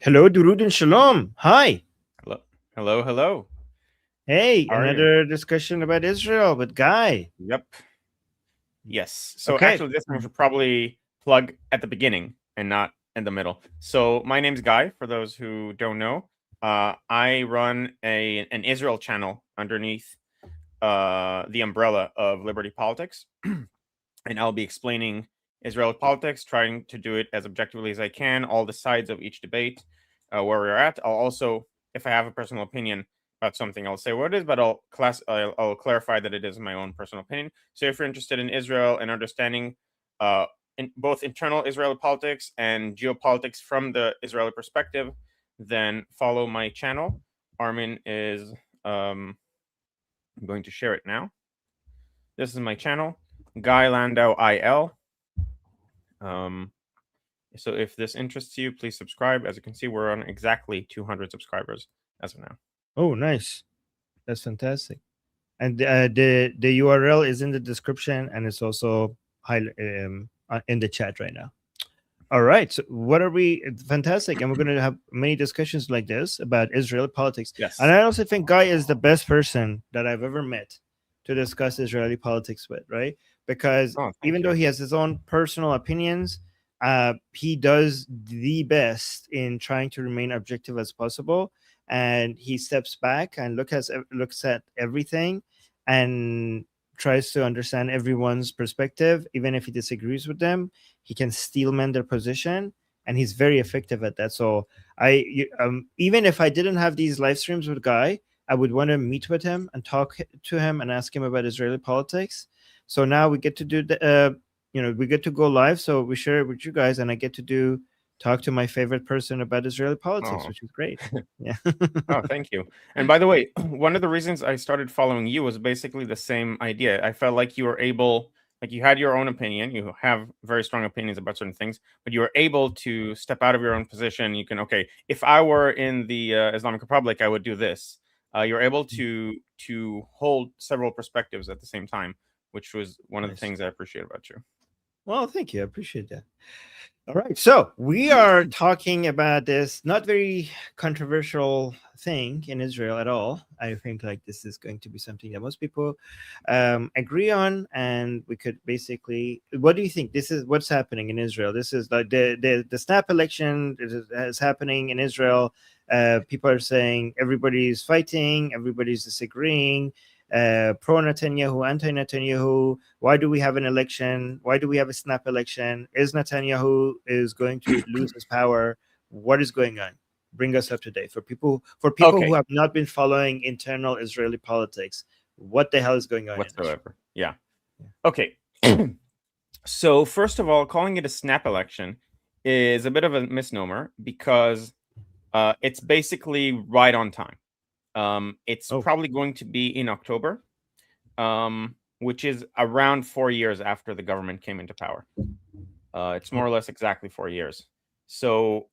Hello, Durud and Shalom. Hi. Hello, hello, hello. Hey, How are you? another discussion about Israel with Guy. Yep. Yes. So Okay. actually, this one should probably plug at the beginning and not in the middle. So my name's Guy. For those who don't know, I run an Israel channel underneath the umbrella of Liberty Politics, and I'll be explaining Israeli politics, trying to do it as objectively as I can, all the sides of each debate, where we're at. I'll also, if I have a personal opinion about something, I'll say what it is, but I'll clarify that it is my own personal opinion. So if you're interested in Israel and understanding uh, both internal Israeli politics and geopolitics from the Israeli perspective, then follow my channel. Armin is I'm going to share it now. This is my channel, Guy Landau IL. Um, so if this interests you, please subscribe. As you can see, we're on exactly 200 subscribers as of now. Oh, nice. That's fantastic. And the URL is in the description, and it's also in the chat right now. All right. So what are we? Fantastic. And we're going to have many discussions like this about Israeli politics. Yes. And I also think Guy is the best person that I've ever met to discuss Israeli politics with, right? Because Oh, thank even though you. he has his own personal opinions, he does the best in trying to remain objective as possible. And he steps back and looks at everything and tries to understand everyone's perspective, even if he disagrees with them. He can steelman their position, and he's very effective at that. So even if I didn't have these live streams with Guy, I would want to meet with him and talk to him and ask him about Israeli politics. So now we get to do we get to go live. So we share it with you guys, and I get to talk to my favorite person about Israeli politics, Oh, which is great. Yeah. oh, thank you. And by the way, one of the reasons I started following you was basically the same idea. I felt like you were able, like you had your own opinion, you have very strong opinions about certain things, but you were able to step out of your own position. You can, okay, if I were in the Islamic Republic, I would do this. You're able to hold several perspectives at the same time, which was one of the Nice. things I appreciate about you. Well, thank you. I appreciate that. All right. So we are talking about this not very controversial thing in Israel at all. I think like this is going to be something that most people agree on, and we could basically. What do you think? This is what's happening in Israel. This is like the snap election is happening in Israel. People are saying everybody's fighting, everybody's disagreeing. Pro Netanyahu, anti Netanyahu. Why do we have an election? Why do we have a snap election? Is Netanyahu is going to lose his power? What is going on? Bring us up to date for people who Okay, have not been following internal Israeli politics. What the hell is going on in Israel? whatsoever. Yeah. Yeah. Okay. So, first of all, calling it a snap election is a bit of a misnomer because it's basically right on time. It's Oh, probably going to be in October, which is around 4 years after the government came into power. It's more or less exactly 4 years. So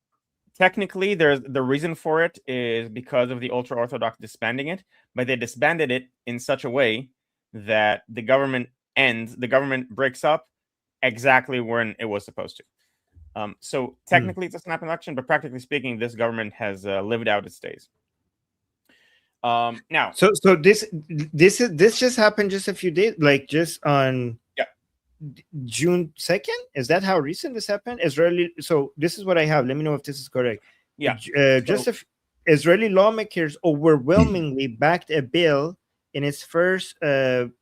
technically, there's the reason for it is because of the ultra orthodox disbanding it, but they disbanded it in such a way that the government breaks up exactly when it was supposed to. So hmm. technically, it's a snap election, but practically speaking, this government has lived out its days. Now, So this just happened just a few days, like just on yeah, June 2nd. Is that how recent this happened? Israeli. So this is what I have. Let me know if this is correct. yeah. Just So Israeli lawmakers overwhelmingly backed a bill in its first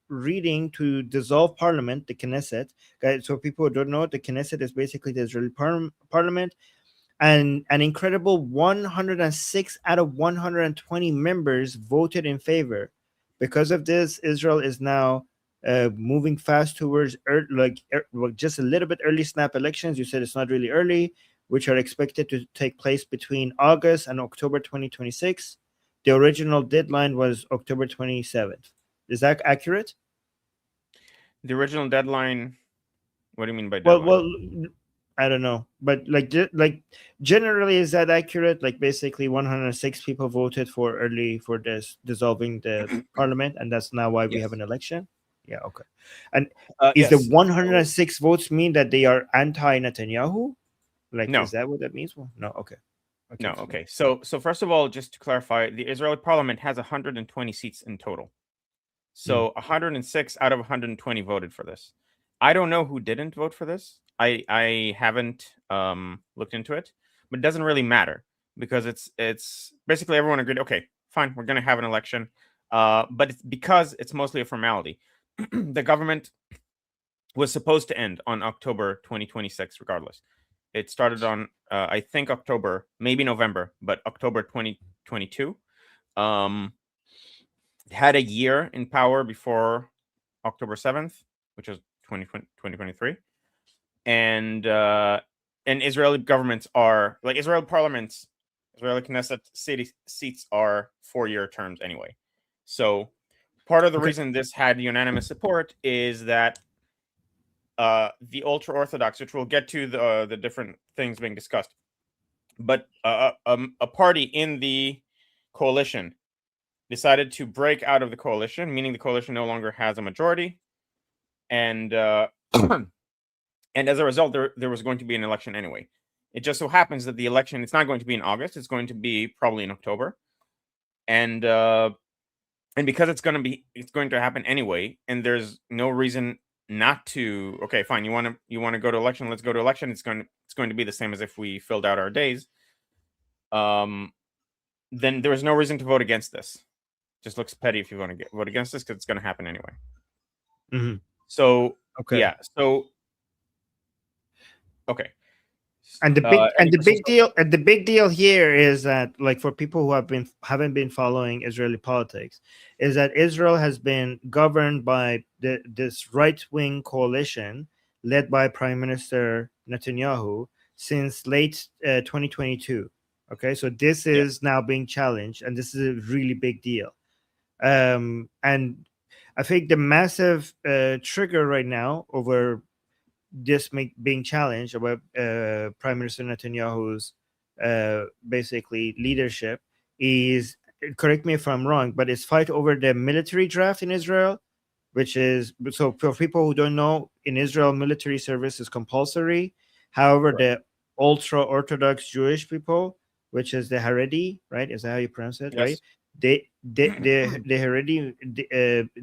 reading to dissolve parliament, the Knesset. Guys, so people who don't know, the Knesset is basically the Israeli parliament, and an incredible 106 out of 120 members voted in favor. Because of this, Israel is now moving fast towards just a little bit early snap elections. You said it's not really early, which are expected to take place between August and October 2026. The original deadline was October 27th. Is that accurate? the original deadline. What do you mean by deadline? Well, I don't know, but like generally, is that accurate? Like basically, 106 people voted for early for this dissolving the parliament, and that's now why we have Yes. an election. Yeah, okay. And is the Yes. So 106 votes mean that they are anti Netanyahu? Like, no, is that what that means? Well, no, okay. No, okay. So first of all, just to clarify, the Israeli parliament has 120 seats in total. So 106 out of 120 voted for this. I don't know who didn't vote for this. I haven't looked into it, but it doesn't really matter because it's basically everyone agreed. Okay, fine, we're gonna have an election, but it's because it's mostly a formality. The government was supposed to end on October 2026, regardless. It started on I think October, maybe November, but October 2022. Had a year in power before October 7th, which is 2023. And Israeli governments are like Israeli parliaments, Israeli Knesset city seats are 4-year terms anyway. So part of the reason this had unanimous support is that the ultra orthodox, which we'll get to the different things being discussed, but a party in the coalition decided to break out of the coalition, meaning the coalition no longer has a majority, and and as a result, there was going to be an election anyway. It just so happens that the election, it's not going to be in August; it's going to be probably in October, and because it's going to happen anyway, and there's no reason not to. Okay, fine. You want to go to election? Let's go to election. It's going to be the same as if we filled out our days. Then there is no reason to vote against this. Just looks petty if you want to vote against this because it's going to happen anyway. Mm-hmm. So Okay. yeah. So okay. And the big deal here is that, like, for people who haven't been following Israeli politics, is that Israel has been governed by this right-wing coalition led by Prime Minister Netanyahu since late 2022. Okay, so this is now being challenged, and this is a really big deal. And I think the massive trigger right now over this being challenged about Prime Minister Netanyahu's basically leadership is, correct me if I'm wrong, but it's fight over the military draft in Israel, which is, so for people who don't know, in Israel military service is compulsory. However, the ultra Orthodox Jewish people, which is the Haredi, right? Is that how you pronounce it? Yes. Right? The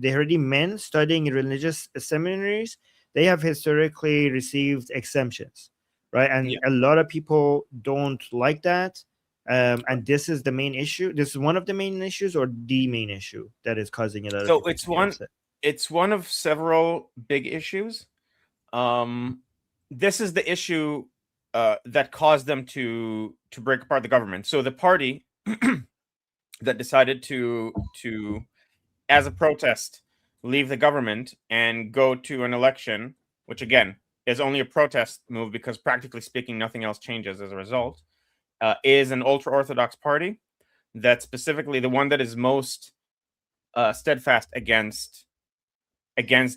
Haredi men studying in religious seminaries, they have historically received exemptions, right? And a lot of people don't like that. And this is the main issue. This is one of the main issues, or the main issue that is causing a lot of people it's to be upset. It's one of several big issues. This is the issue that caused them to break apart the government. So the party that decided to as a protest leave the government and go to an election, which again is only a protest move because practically speaking nothing else changes as a result, is an ultra-Orthodox party that's specifically the one that is most steadfast against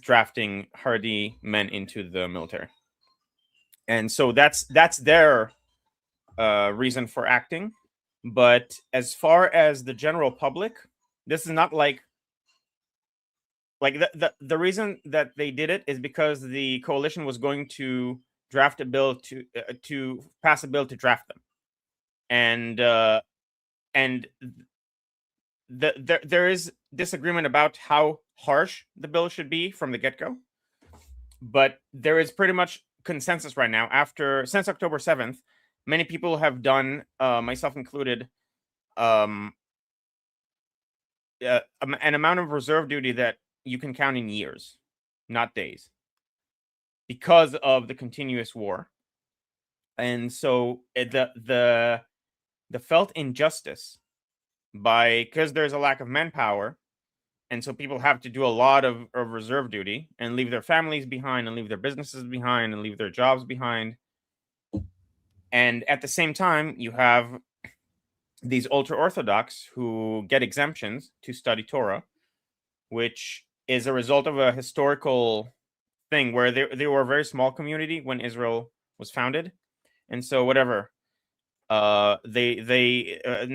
drafting Haredi men into the military. And so that's their reason for acting. But as far as the general public, this is not like the reason that they did it is because the coalition was going to draft a bill to pass a bill to draft them, and there is disagreement about how harsh the bill should be from the get-go, but there is pretty much consensus right now since October 7th. Many people have done, myself included, an amount of reserve duty that you can count in years, not days, because of the continuous war. And so the felt injustice because there's a lack of manpower, and so people have to do a lot of reserve duty and leave their families behind and leave their businesses behind and leave their jobs behind. And at the same time, you have these ultra-Orthodox who get exemptions to study Torah, which is a result of a historical thing where they were a very small community when Israel was founded. And so whatever, the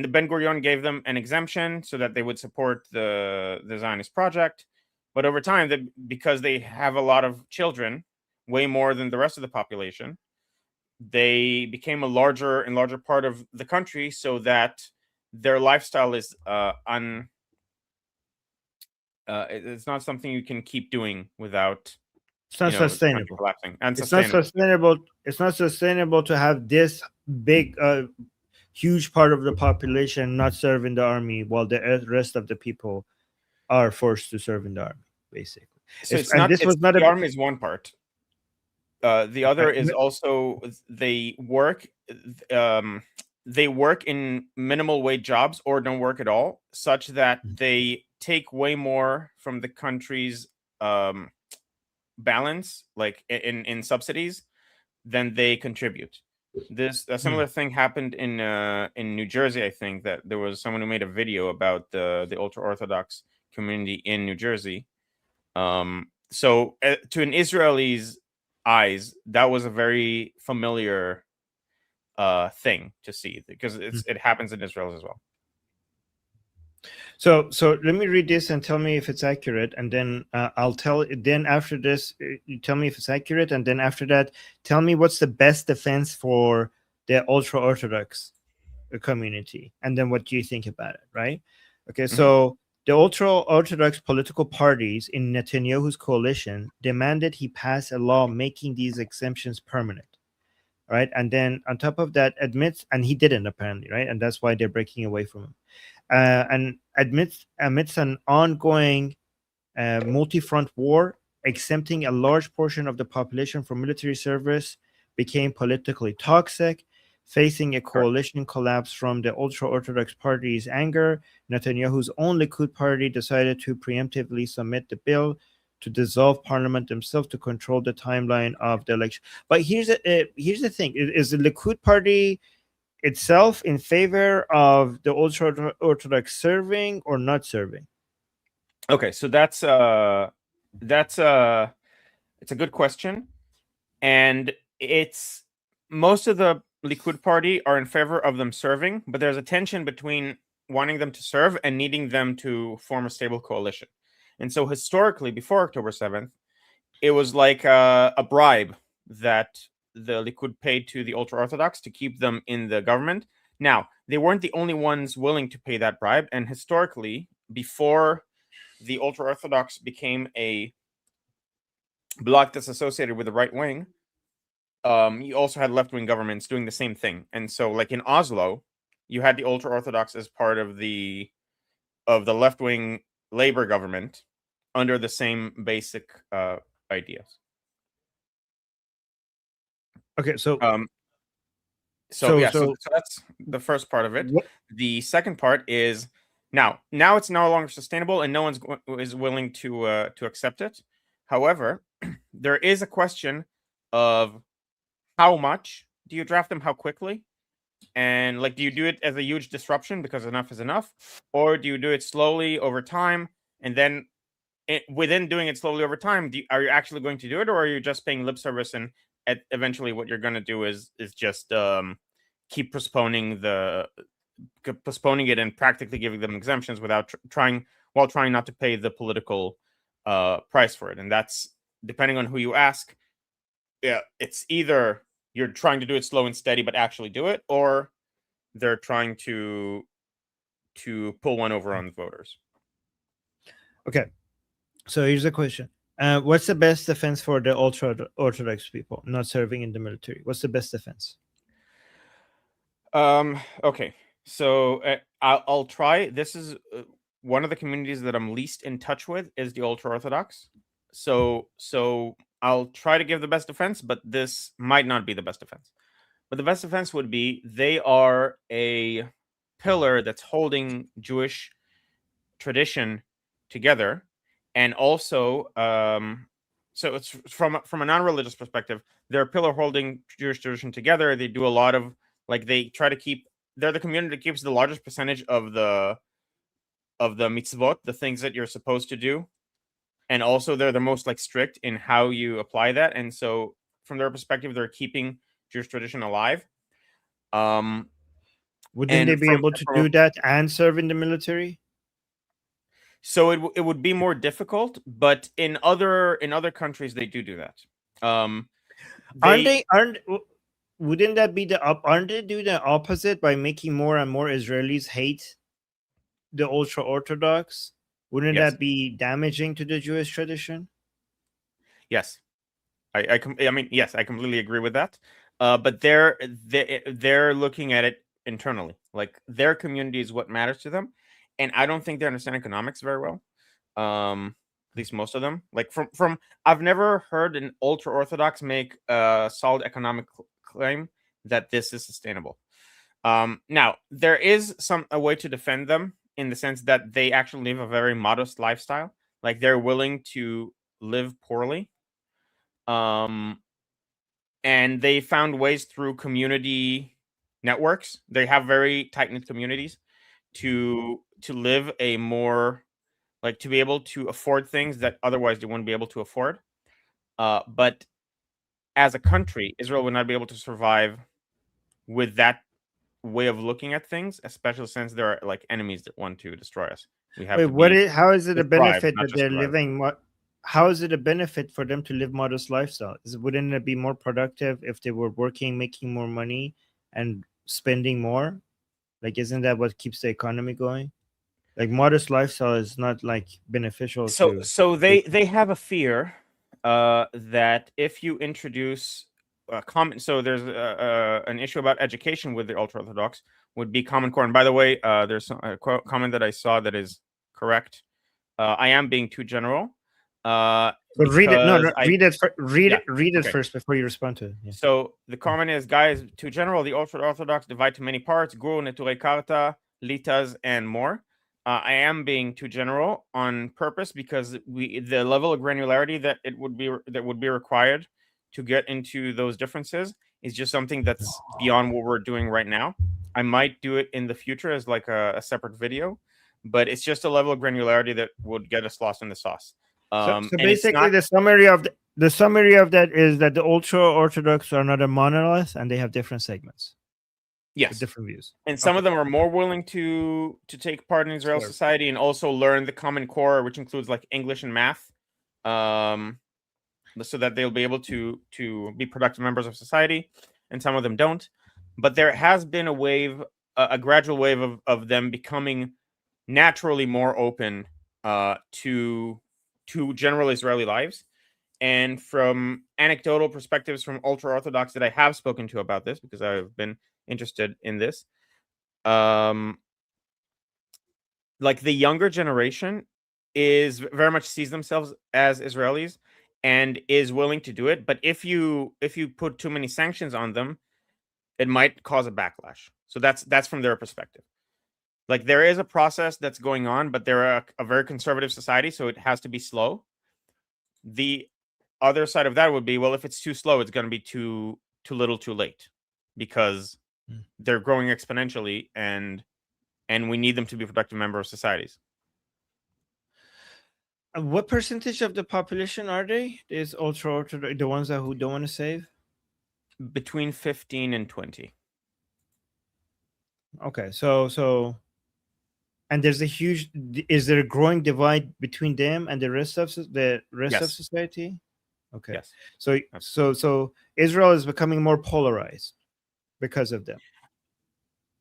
Ben Gurion gave them an exemption so that they would support the Zionist project. But over time, because they have a lot of children, way more than the rest of the population, they became a larger and larger part of the country, so that their lifestyle is it's not something you can keep doing without, It's not the country sustainable. collapsing. It's not Unsustainable. sustainable. It's not sustainable to have this big, huge part of the population not serve in the army, while the rest of the people are forced to serve in the army. Basically, So it's and not. this was not The a. army is one part. The other is also they work. Um, they work in minimal wage jobs or don't work at all, such that they take way more from the country's balance, like in subsidies, than they contribute. This a similar thing happened in New Jersey. I think that there was someone who made a video about the ultra orthodox community in New Jersey. So to an Israeli's eyes, that was a very familiar thing to see, because it happens in Israel as well. So let me read this and tell me if it's accurate, and then I'll tell. Then after this, you tell me if it's accurate, and then after that, tell me what's the best defense for the ultra orthodox community, and then what do you think about it, right? Okay, so the ultra orthodox political parties in Netanyahu's coalition demanded he pass a law making these exemptions permanent, right? And then on top of that, admits, and he didn't apparently, right? And that's why they're breaking away from him. And amidst an ongoing multi-front war, exempting a large portion of the population from military service became politically toxic. Facing a coalition collapse from the ultra-Orthodox party's anger, Netanyahu's own Likud party decided to preemptively submit the bill to dissolve parliament themselves to control the timeline of the election. But here's the thing: is the Likud party itself in favor of the ultra orthodox serving or not serving? Okay, so that's it's a good question, and it's most of the Likud party are in favor of them serving, but there's a tension between wanting them to serve and needing them to form a stable coalition. And so historically, before October 7th, it was like a bribe that the Likud paid to the ultra orthodox to keep them in the government. Now, they weren't the only ones willing to pay that bribe, and historically, before the ultra orthodox became a bloc that's associated with the right wing, you also had left wing governments doing the same thing. And so, like in Oslo, you had the ultra orthodox as part of the left wing labor government under the same basic ideas. Okay, so so that's the first part of it. What? The second part is now it's no longer sustainable, and no one's is willing to accept it. However, there is a question of how much do you draft them, how quickly, and like, do you do it as a huge disruption because enough is enough, or do you do it slowly over time, and then within doing it slowly over time, are you actually going to do it, or are you just paying lip service, and eventually what you're going to do is just keep postponing it and practically giving them exemptions without trying not to pay the political price for it. And that's, depending on who you ask, yeah, it's either you're trying to do it slow and steady but actually do it, or they're trying to pull one over on the voters. Okay, so here's the question: what's the best defense for the ultra orthodox people not serving in the military? What's the best defense? Okay, so I'll try. This is one of the communities that I'm least in touch with is the ultra orthodox. So I'll try to give the best defense, but this might not be the best defense. But the best defense would be they are a pillar that's holding Jewish tradition together, and also so it's from a non-religious perspective, they're a pillar holding Jewish tradition together. They do a lot of, like, they try to keep, they're the community that keeps the largest percentage of the mitzvot, the things that you're supposed to do, and also they're the most like strict in how you apply that. And so from their perspective, they're keeping Jewish tradition alive. Wouldn't they be able to do that and serve in the military? So it would be more difficult, but in other countries they do that. Aren't wouldn't that be aren't they doing the opposite by making more and more Israelis hate the ultra Orthodox? Wouldn't Yes. that be damaging to the Jewish tradition? Yes. I mean, yes, I completely agree with that. But they're looking at it internally. Like their community is what matters to them, and I don't think they understand economics very well. At least most of them. Like from I've never heard an ultra orthodox make a solid economic claim that this is sustainable. Now there is a way to defend them in the sense that they actually live a very modest lifestyle. Like they're willing to live poorly. And they found ways through community networks. They have very tight knit communities to live a more like to be able to afford things that otherwise they wouldn't be able to afford. But as a country, Israel would not be able to survive with that way of looking at things, especially since there are like enemies that want to destroy us. We have Wait, to be how is it a to thrive, benefit not that just they're survive. living? How is it a benefit for them to live modest lifestyle? Wouldn't it be more productive if they were working, making more money, and spending more? Like, isn't that what keeps the economy going? Like, modest lifestyle is not like beneficial So to. so they have a fear that if you introduce common, so there's an issue about education with the ultra orthodox would be common core. And by the way, there's a comment that I saw that is correct. I am being too general But read it. No, because no, read it. yeah, Read it okay. first before you respond to it. Yeah. So the comment is, guys, too general. The ultra orthodox divide to many parts: Guru, Neturei Karta, Litas, and more. I am being too general on purpose because the level of granularity that would be required to get into those differences is just something that's beyond what we're doing right now. I might do it in the future as like a separate video, but it's just a level of granularity that would get us lost in the sauce. So And it's basically, not. the summary of that is that the ultra orthodox are not a monolith, and they have different segments with Yes. different views. And some of them are more willing to take part in Israel Sure. society and also learn the common core, which includes like English and math, so that they'll be able to be productive members of society. And some of them don't. But there has been a wave, a gradual wave of them becoming naturally more open to general Israeli lives. And from anecdotal perspectives from ultra orthodox that I have spoken to about this, because I've been interested in this, like the younger generation is very much sees themselves as Israelis and is willing to do it. But if you put too many sanctions on them, it might cause a backlash. So that's from their perspective. Like there is a process that's going on, but they're a very conservative society, so it has to be slow. The other side of that would be, well, if it's too slow, it's going to be too little, too late, because they're growing exponentially, and we need them to be productive members of societies. What percentage of the population are they? Is ultra orthodox the ones who don't want to save? Between 15 and 20. Okay, so and there's a huge. Is there a growing divide between them and the rest of Yes. society? Okay, Yes. so Israel is becoming more polarized because of them.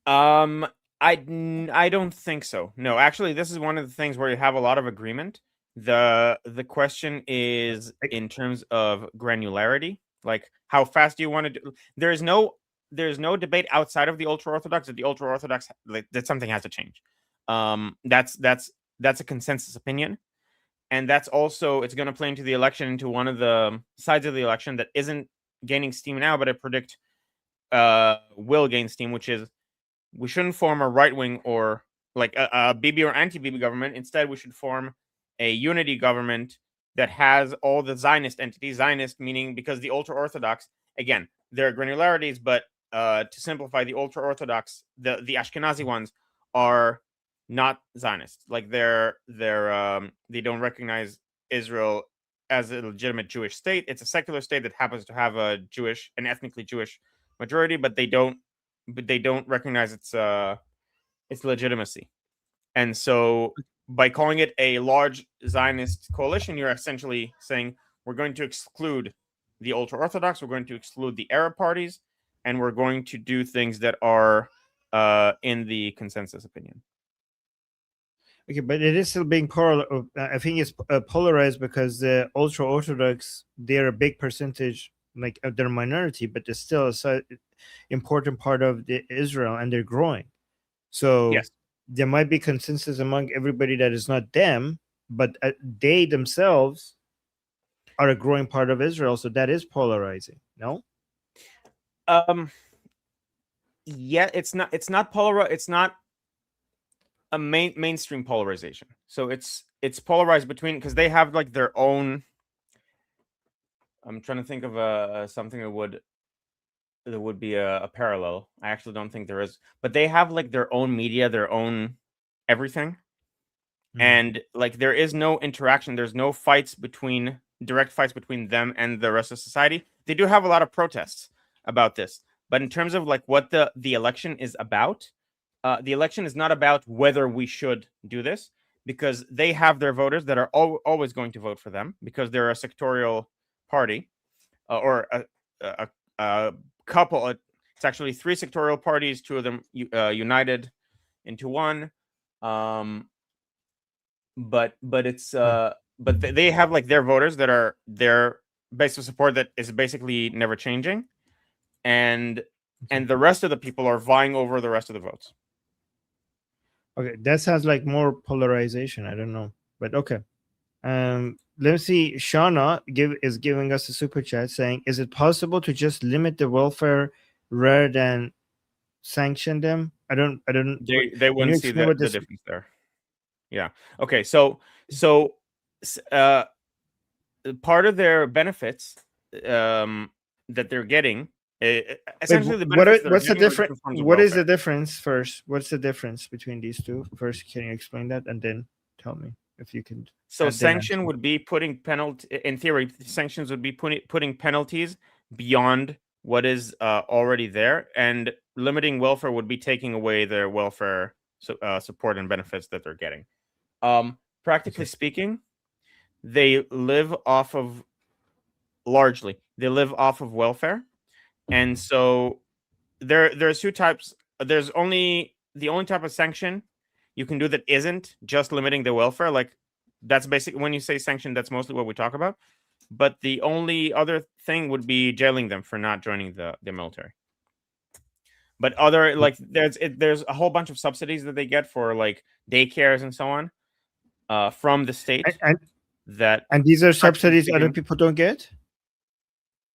I don't think so. No, actually, this is one of the things where you have a lot of agreement. The question is in terms of granularity, like how fast do you want to do? There's no debate outside of the ultra orthodox that the ultra orthodox, like, that something has to change. That's a consensus opinion, and that's also, it's going to play into the election, into one of the sides of the election that isn't gaining steam now, but I predict will gain steam, which is we shouldn't form a right wing or like a Bibi or anti Bibi government. Instead, we should form a unity government that has all the Zionist entities. Zionist meaning, because the ultra orthodox, again, there are granularities, but to simplify, the ultra orthodox, the Ashkenazi ones, are not Zionist. Like they don't recognize Israel as a legitimate Jewish state. It's a secular state that happens to have an ethnically Jewish majority, but they don't recognize its legitimacy. And so by calling it a large Zionist coalition, you're essentially saying we're going to exclude the ultra orthodox, we're going to exclude the Arab parties, and we're going to do things that are in the consensus opinion. Okay, but it is still being I think it's polarized because the ultra orthodox, they're a big percentage, like they're a minority, but they're still a important part of Israel, and they're growing. So Yes. there might be consensus among everybody that is not them, but they themselves are a growing part of Israel. So that is polarizing. No. Yeah, it's not polarized. It's not a mainstream polarization. So it's polarized between, because they have like their own. I'm trying to think of something that would be a parallel. I actually don't think there is, but they have like their own media, their own everything, and like there is no interaction. There's no direct fights between them and the rest of society. They do have a lot of protests about this, but in terms of like what the election is about, the election is not about whether we should do this, because they have their voters that are always going to vote for them because they're a sectorial party, or a couple. It's actually 3 sectorial parties, 2 of them united into one. But it's but they have like their voters that are their base of support that is basically never changing, and the rest of the people are vying over the rest of the votes. Okay, that sounds like more polarization. I don't know, but okay. Let me see. Shauna is giving us a super chat saying, "Is it possible to just limit the welfare rather than sanction them?" I don't. They Can you wouldn't see explain what the this? difference there. Yeah. Okay. So part of their benefits that they're getting, essentially the benefits that are What's the getting are difference? different forms of What is welfare. the difference first? What's the difference between these two? First, can you explain that, and then tell me if you can. So Then sanction would be putting in theory, sanctions would be putting penalties beyond what is already there, and limiting welfare would be taking away their welfare support and benefits that they're getting. Practically speaking, they live off of welfare, and so there's 2 types. There's only the only type of sanction you can do that isn't just limiting the welfare. Like, that's basically, when you say sanction, that's mostly what we talk about. But the only other thing would be jailing them for not joining the military. But other, like, there's a whole bunch of subsidies that they get for like daycares and so on, from the state. And these are subsidies other people don't get.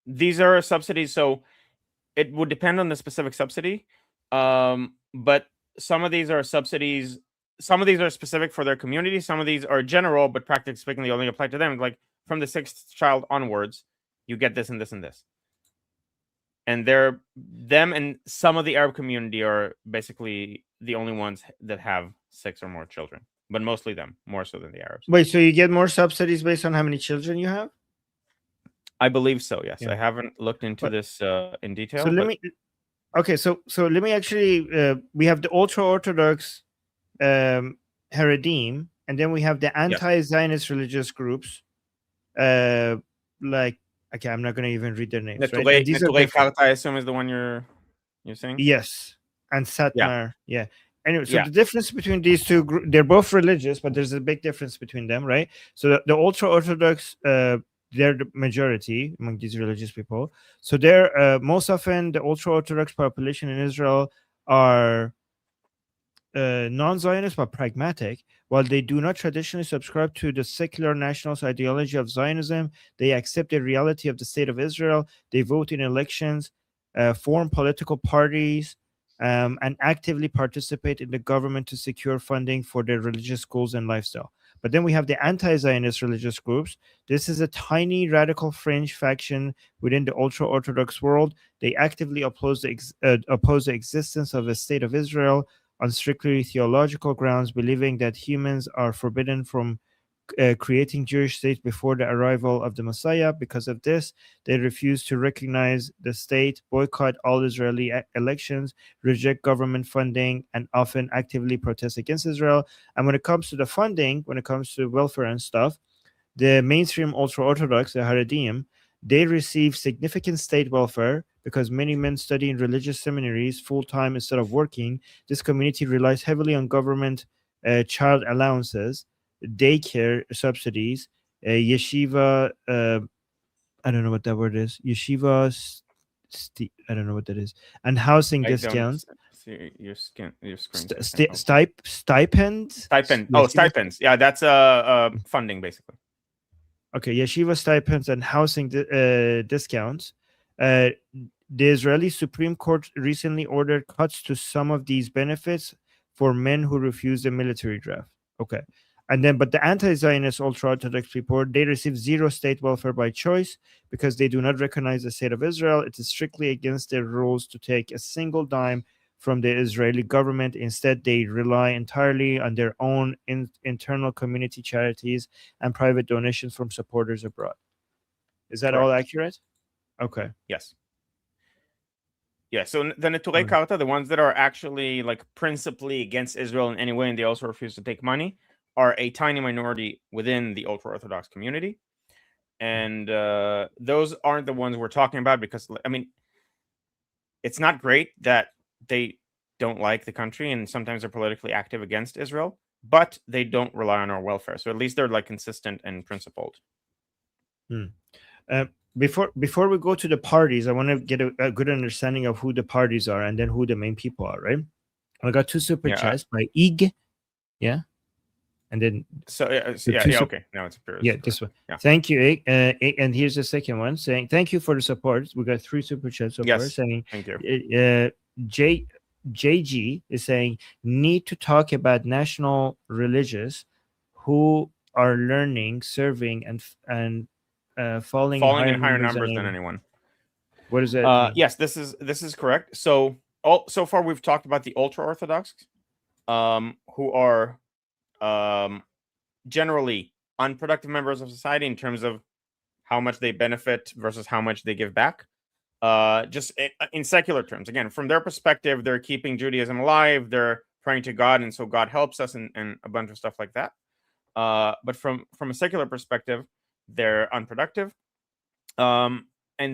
These are subsidies, so it would depend on the specific subsidy. But some of these are subsidies. Some of these are specific for their community. Some of these are general, but practically speaking, they only apply to them. Like, from the 6th child onwards, you get this and this and this. And them and some of the Arab community are basically the only ones that have 6 or more children, but mostly them, more so than the Arabs. Wait, so you get more subsidies based on how many children you have? I believe so. Yes, Yeah. I haven't looked into this in detail. So let me. Okay, so let me actually. We have the ultra orthodox Haredim, and then we have the anti-Zionist religious groups. Like, okay, I'm not going to even read their names. Right? And these are different. I assume, is the one you're saying. Yes, and Satmar. Yeah. Anyway, so Yeah. the difference between these two, they're both religious, but there's a big difference between them, right? So the ultra orthodox, they're the majority among these religious people. So they're most often the ultra orthodox population in Israel are non-Zionist but pragmatic. While they do not traditionally subscribe to the secular nationalist ideology of Zionism, they accept the reality of the state of Israel. They vote in elections, form political parties, and actively participate in the government to secure funding for their religious goals and lifestyle. But then we have the anti-Zionist religious groups. This is a tiny radical fringe faction within the ultra-Orthodox world. They actively oppose the existence of a state of Israel on strictly theological grounds, believing that humans are forbidden from creating Jewish states before the arrival of the Messiah. Because of this, they refuse to recognize the state, boycott all Israeli elections, reject government funding, and often actively protest against Israel. And when it comes to the funding, when it comes to welfare and stuff, the mainstream ultra-Orthodox, the Haredim, they receive significant state welfare, because many men study in religious seminaries full-time instead of working. This community relies heavily on government child allowances, daycare subsidies, yeshiva. I don't know what that word is. Yeshiva. I don't know what that is, and housing I don't discounts. see your screen. So I can help. Stipends. Stipend. Oh, Yeshiva stipends. Yeah, that's funding basically. Okay, yeshiva stipends and housing discounts. Uh, the Israeli Supreme Court recently ordered cuts to some of these benefits for men who refuse the military draft. Okay. And then, but the anti-Zionist ultra-Orthodox report, they receive zero state welfare by choice because they do not recognize the state of Israel. It is strictly against their rules to take a single dime from the Israeli government. Instead, they rely entirely on their own internal community charities and private donations from supporters abroad. Is that all Correct. accurate? Okay. Yes. Yeah, so the Neturei Karta, the ones that are actually like principally against Israel in any way, and they also refuse to take money, are a tiny minority within the ultra-Orthodox community. And those aren't the ones we're talking about because, I mean, it's not great that they don't like the country and sometimes they're politically active against Israel, but they don't rely on our welfare. So at least they're like consistent and principled. Before we go to the parties, I want to get a good understanding of who the parties are and then who the main people are, right? I got two super chats by Ig. Yeah. And then okay. Now it's appears. Yeah, this one. Yeah. Thank you, Ig. And here's the second one saying thank you for the support. We got 3 super chats so far saying thank you. JG is saying need to talk about national religious who are learning, serving, and falling in higher numbers than anyone. What does that mean? Yes, this is correct. So so far we've talked about the ultra Orthodox, who are generally unproductive members of society in terms of how much they benefit versus how much they give back. Just in secular terms, again, from their perspective, they're keeping Judaism alive. They're praying to God, and so God helps us, and a bunch of stuff like that. But from a secular perspective, they're unproductive. And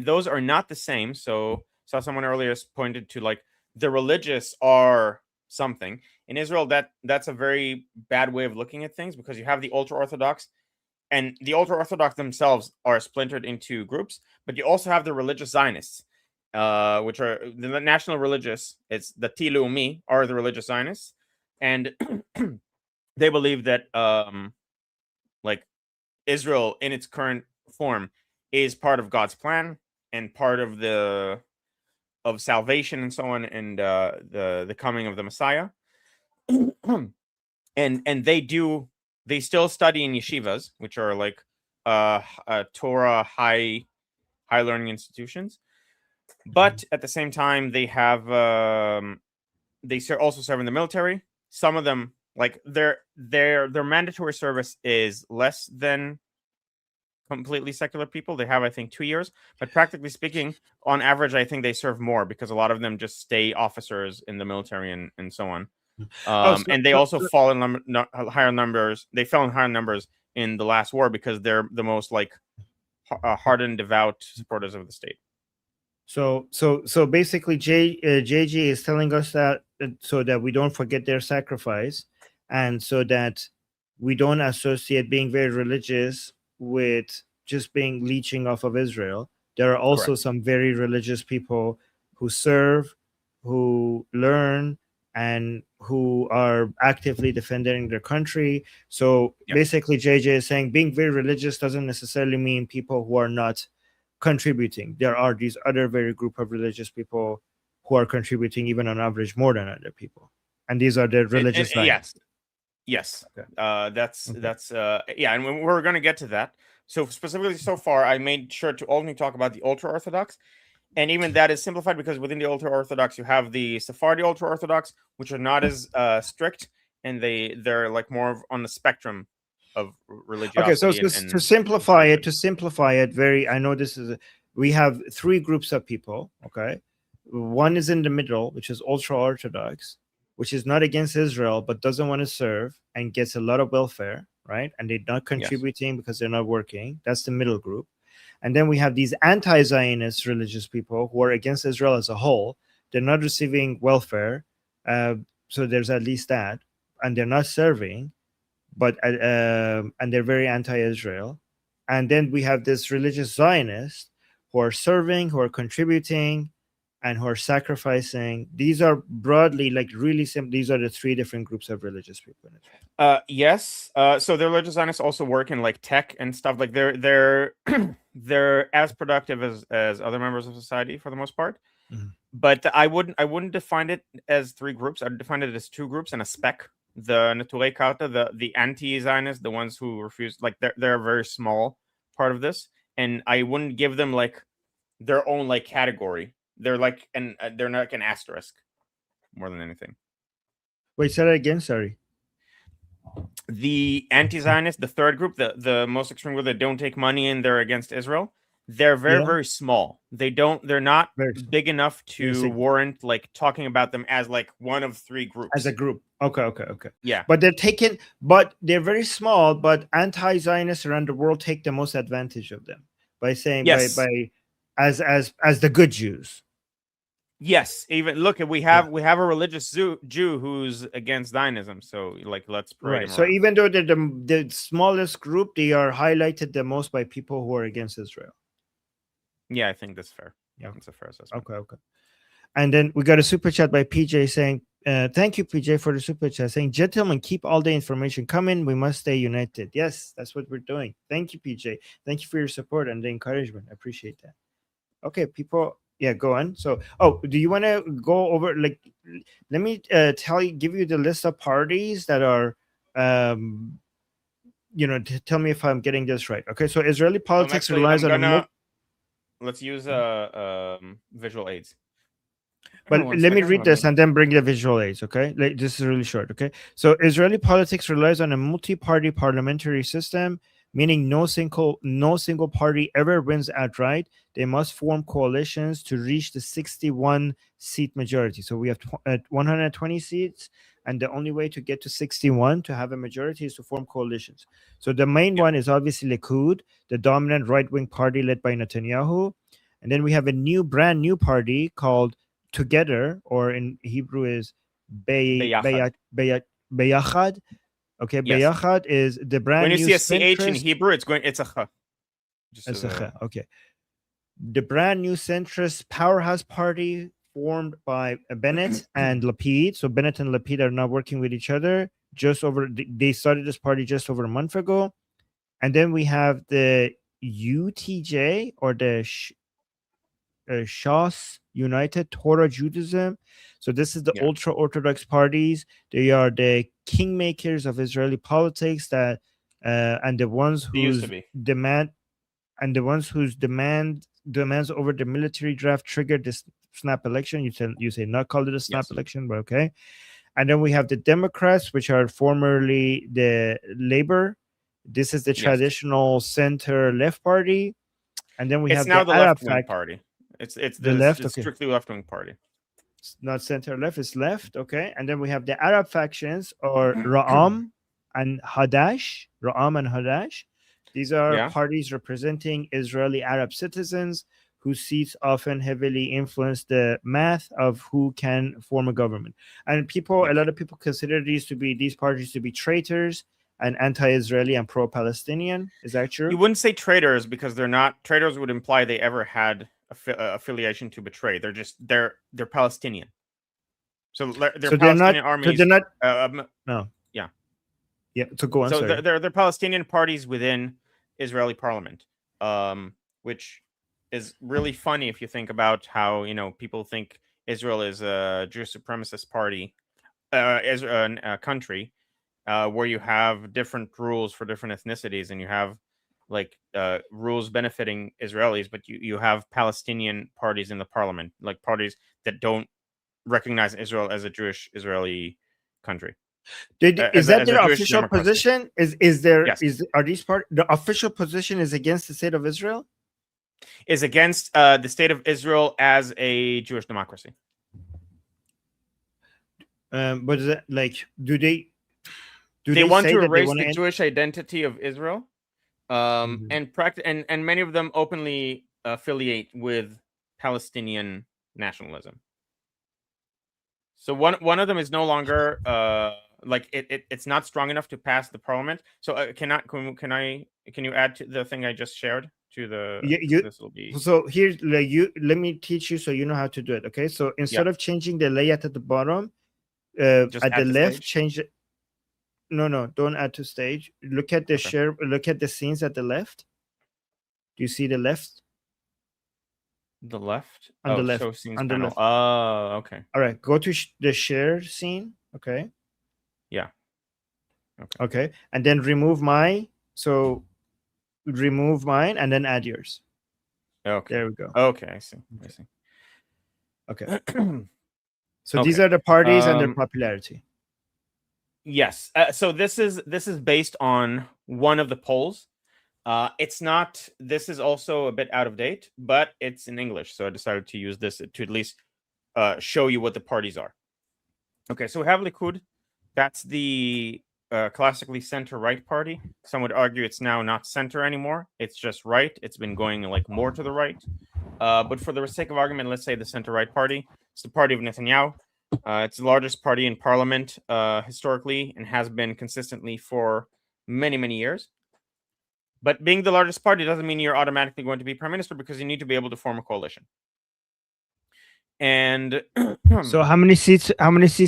those are not the same. So saw someone earlier pointed to like the religious are something. In Israel, that's a very bad way of looking at things because you have the ultra-Orthodox, and the ultra-Orthodox themselves are splintered into groups, but you also have the religious Zionists, which are the national religious. It's the Ti-Leumi are the religious Zionists, and they believe that like Israel in its current form is part of God's plan and part of salvation and so on, and the coming of the Messiah. and they still study in yeshivas, which are like Torah high learning institutions, but at the same time they have they also serve in the military. Some of them, like their mandatory service is less than completely secular people. They have, I think, 2 years, but practically speaking, on average, I think they serve more because a lot of them just stay officers in the military and so on. And they also fall in higher numbers. They fell in higher numbers in the last war because they're the most like hardened, devout supporters of the state. So basically, JG is telling us that so that we don't forget their sacrifice, and so that we don't associate being very religious with just being leeching off of Israel. There are also Correct. some very religious people who serve, who learn, and who are actively defending their country. So basically, JJ is saying being very religious doesn't necessarily mean people who are not contributing. There are these other very group of religious people who are contributing even on average more than other people, and these are the religious yes. Okay. That's and we're going to get to that. So specifically, so far, I made sure to only talk about the ultra Orthodox, and even that is simplified because within the ultra Orthodox, you have the Sephardi ultra Orthodox, which are not as strict, and they're like more on the spectrum of religiosity. Okay, so to simplify it, I know this is we have 3 groups of people. Okay, one is in the middle, which is ultra Orthodox, which is not against Israel but doesn't want to serve and gets a lot of welfare, right? And they're not contributing because they're not working. That's the middle group. And then we have these anti-Zionist religious people who are against Israel as a whole. They're not receiving welfare, so there's at least that, and they're not serving, but and they're very anti-Israel. And then we have this religious Zionists who are serving, who are contributing, and who are sacrificing. These are broadly, like, really simple. These are the three different groups of religious people in Israel. Yes. So the religious Zionists also work in like tech and stuff. Like they're they're as productive as other members of society for the most part. Mhm. But I wouldn't define it as three groups. I'd define it as two groups and a spec. The Neturei Karta, the anti-Zionists, the ones who refuse, like they're a very small part of this, and I wouldn't give them like their own like category. They're like they're not like an asterisk more than anything. Wait, say that again. Sorry. The anti-Zionist, the third group, the most extreme group that don't take money and they're against Israel, they're very, Yeah. very small. They're not Very small. big enough to say- warrant like talking about them as like one of three groups. As a group. Okay. Yeah. But they're very small, but anti-Zionists around the world take the most advantage of them by saying Yes. by as the good Jews. Yes, even look, we have a religious Jew who's against Zionism, so like let's parade Right. him So around. even though they're the smallest group, they are highlighted the most by people who are against Israel. Yeah, I think that's fair. Yeah. That's a fair assessment. Okay. And then we got a super chat by PJ saying, thank you, PJ, for the super chat, saying, gentlemen, keep all the information coming. We must stay united. Yes, that's what we're doing. Thank you, PJ. Thank you for your support and the encouragement. I appreciate that. Okay, people. Yeah, go on. So, do you want to go over, like, let me give you the list of parties that are, tell me if I'm getting this right. Okay, so Israeli politics relies on let's use visual aids. But let me read this and then bring the visual aids, okay? This is really short, okay? So Israeli politics relies on a multi-party parliamentary system, meaning no single party ever wins outright. They must form coalitions to reach the 61-seat majority. So we have 120 seats, and the only way to get to 61 to have a majority is to form coalitions. So the main one is obviously Likud, the dominant right-wing party led by Netanyahu. And then we have a brand new party called Together, or in Hebrew is Beyachad. Okay, Yes. Beyachad is the brand when you new see a ch in Hebrew, it's a ch. It's a ch. Okay. The brand new centrist powerhouse party formed by Bennett and Lapid. So Bennett and Lapid are now working with each other. They started this party just over a month ago. And then we have the UTJ, or the Shas United Torah Judaism. So this is the ultra orthodox parties. They are the kingmakers of Israeli politics, that and the ones whose demands over the military draft triggered this snap election. You say not call it a snap election, but okay. And then we have the Democrats, which are formerly the Labor. This is the traditional center left party. And then we have now the Arab left-wing party. It's the left. It's strictly left-wing party. It's not center left. It's left. Okay. And then we have the Arab factions, or Ra'am and Hadash. These are parties representing Israeli Arab citizens whose seats often heavily influence the math of who can form a government. And a lot of people consider these parties to be traitors and anti-Israeli and pro-Palestinian. Is that true? You wouldn't say traitors, because they're not. Traitors would imply they ever had affiliation to betray. They're Palestinian. So they're Palestinian armies. So they're not. No. Yeah. So go on. So sorry. they're Palestinian parties within Israeli parliament, which is really funny if you think about how people think Israel is a Jewish supremacist party, a country. Where you have different rules for different ethnicities, and you have like rules benefiting Israelis, but you have Palestinian parties in the parliament, like parties that don't recognize Israel as a Jewish Israeli country. Is that their official position? Are these the official position is against the state of Israel? Is against the state of Israel as a Jewish democracy. But is that, like, do they want to erase the Jewish identity of Israel, and many of them openly affiliate with Palestinian nationalism. So one of them is no longer like it's not strong enough to pass the parliament. So can you add to the thing I just shared to the this will be So here, let me teach you so you know how to do it. Okay, so instead of changing the layout at the bottom, just at the add to left, stage? change it. No, don't add to stage. Look at the Okay. share. Look at the scenes at the left. Do you see the left? The left? On the left. Show scenes On the panel. left. Oh, okay. All right, go to the share scene. Okay. Yeah. Okay, and then remove my. So remove mine and then add yours. Okay. There we go. Okay, I see. I see. Okay. So these Okay. are the parties and their popularity. Yes. So this is based on one of the polls. It's not. This is also a bit out of date, but it's in English, so I decided to use this to at least show you what the parties are. Okay, so we have Likud. That's the classically center-right party. Some would argue it's now not center anymore. It's just right. It's been going like more to the right. But for the sake of argument, let's say the center-right party. It's the party of Netanyahu. It's the largest party in parliament historically and has been consistently for many, many years. But being the largest party doesn't mean you're automatically going to be prime minister because you need to be able to form a coalition. And so how many seats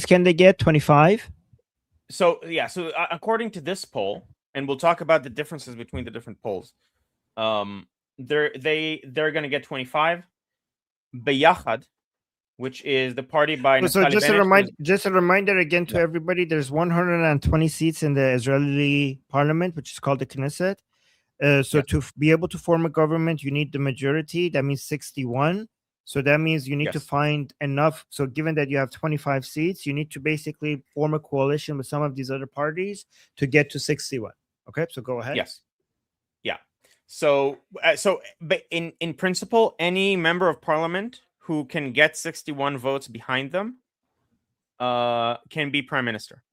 can they get? 25? So yeah, so according to this poll, and we'll talk about the differences between the different polls. They're going to get 25. Beyachad, which is the party by So Naftali just a reminder again to everybody, there's 120 seats in the Israeli parliament, which is called the Knesset. So to be able to form a government, you need the majority. That means 61. So that means you need to find enough. So given that you have 25 seats, you need to basically form a coalition with some of these other parties to get to 61. Okay, so go ahead. Yes. Yeah. So but in principle, any member of parliament who can get 61 votes behind them can be prime minister.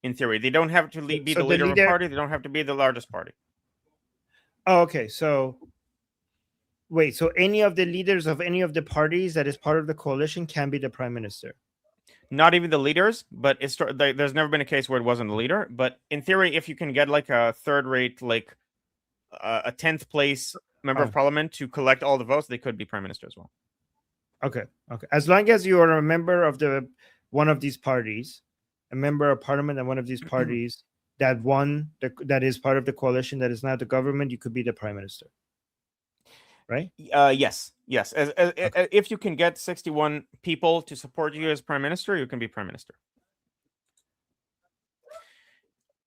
In theory, they don't have to be the leader of a party. They don't have to be the largest party. Oh, okay. So wait, so any of the leaders of any of the parties that is part of the coalition can be the prime minister? Not even the leaders, but there's never been a case where it wasn't a leader. But in theory, if you can get like a third-rate, like a 10th place member of parliament to collect all the votes, they could be prime minister as well. Okay. As long as you are a member of one of these parties, a member of parliament and one of these parties that is part of the coalition that is not the government, you could be the prime minister. Right? Yes. If you can get 61 people to support you as prime minister, you can be prime minister.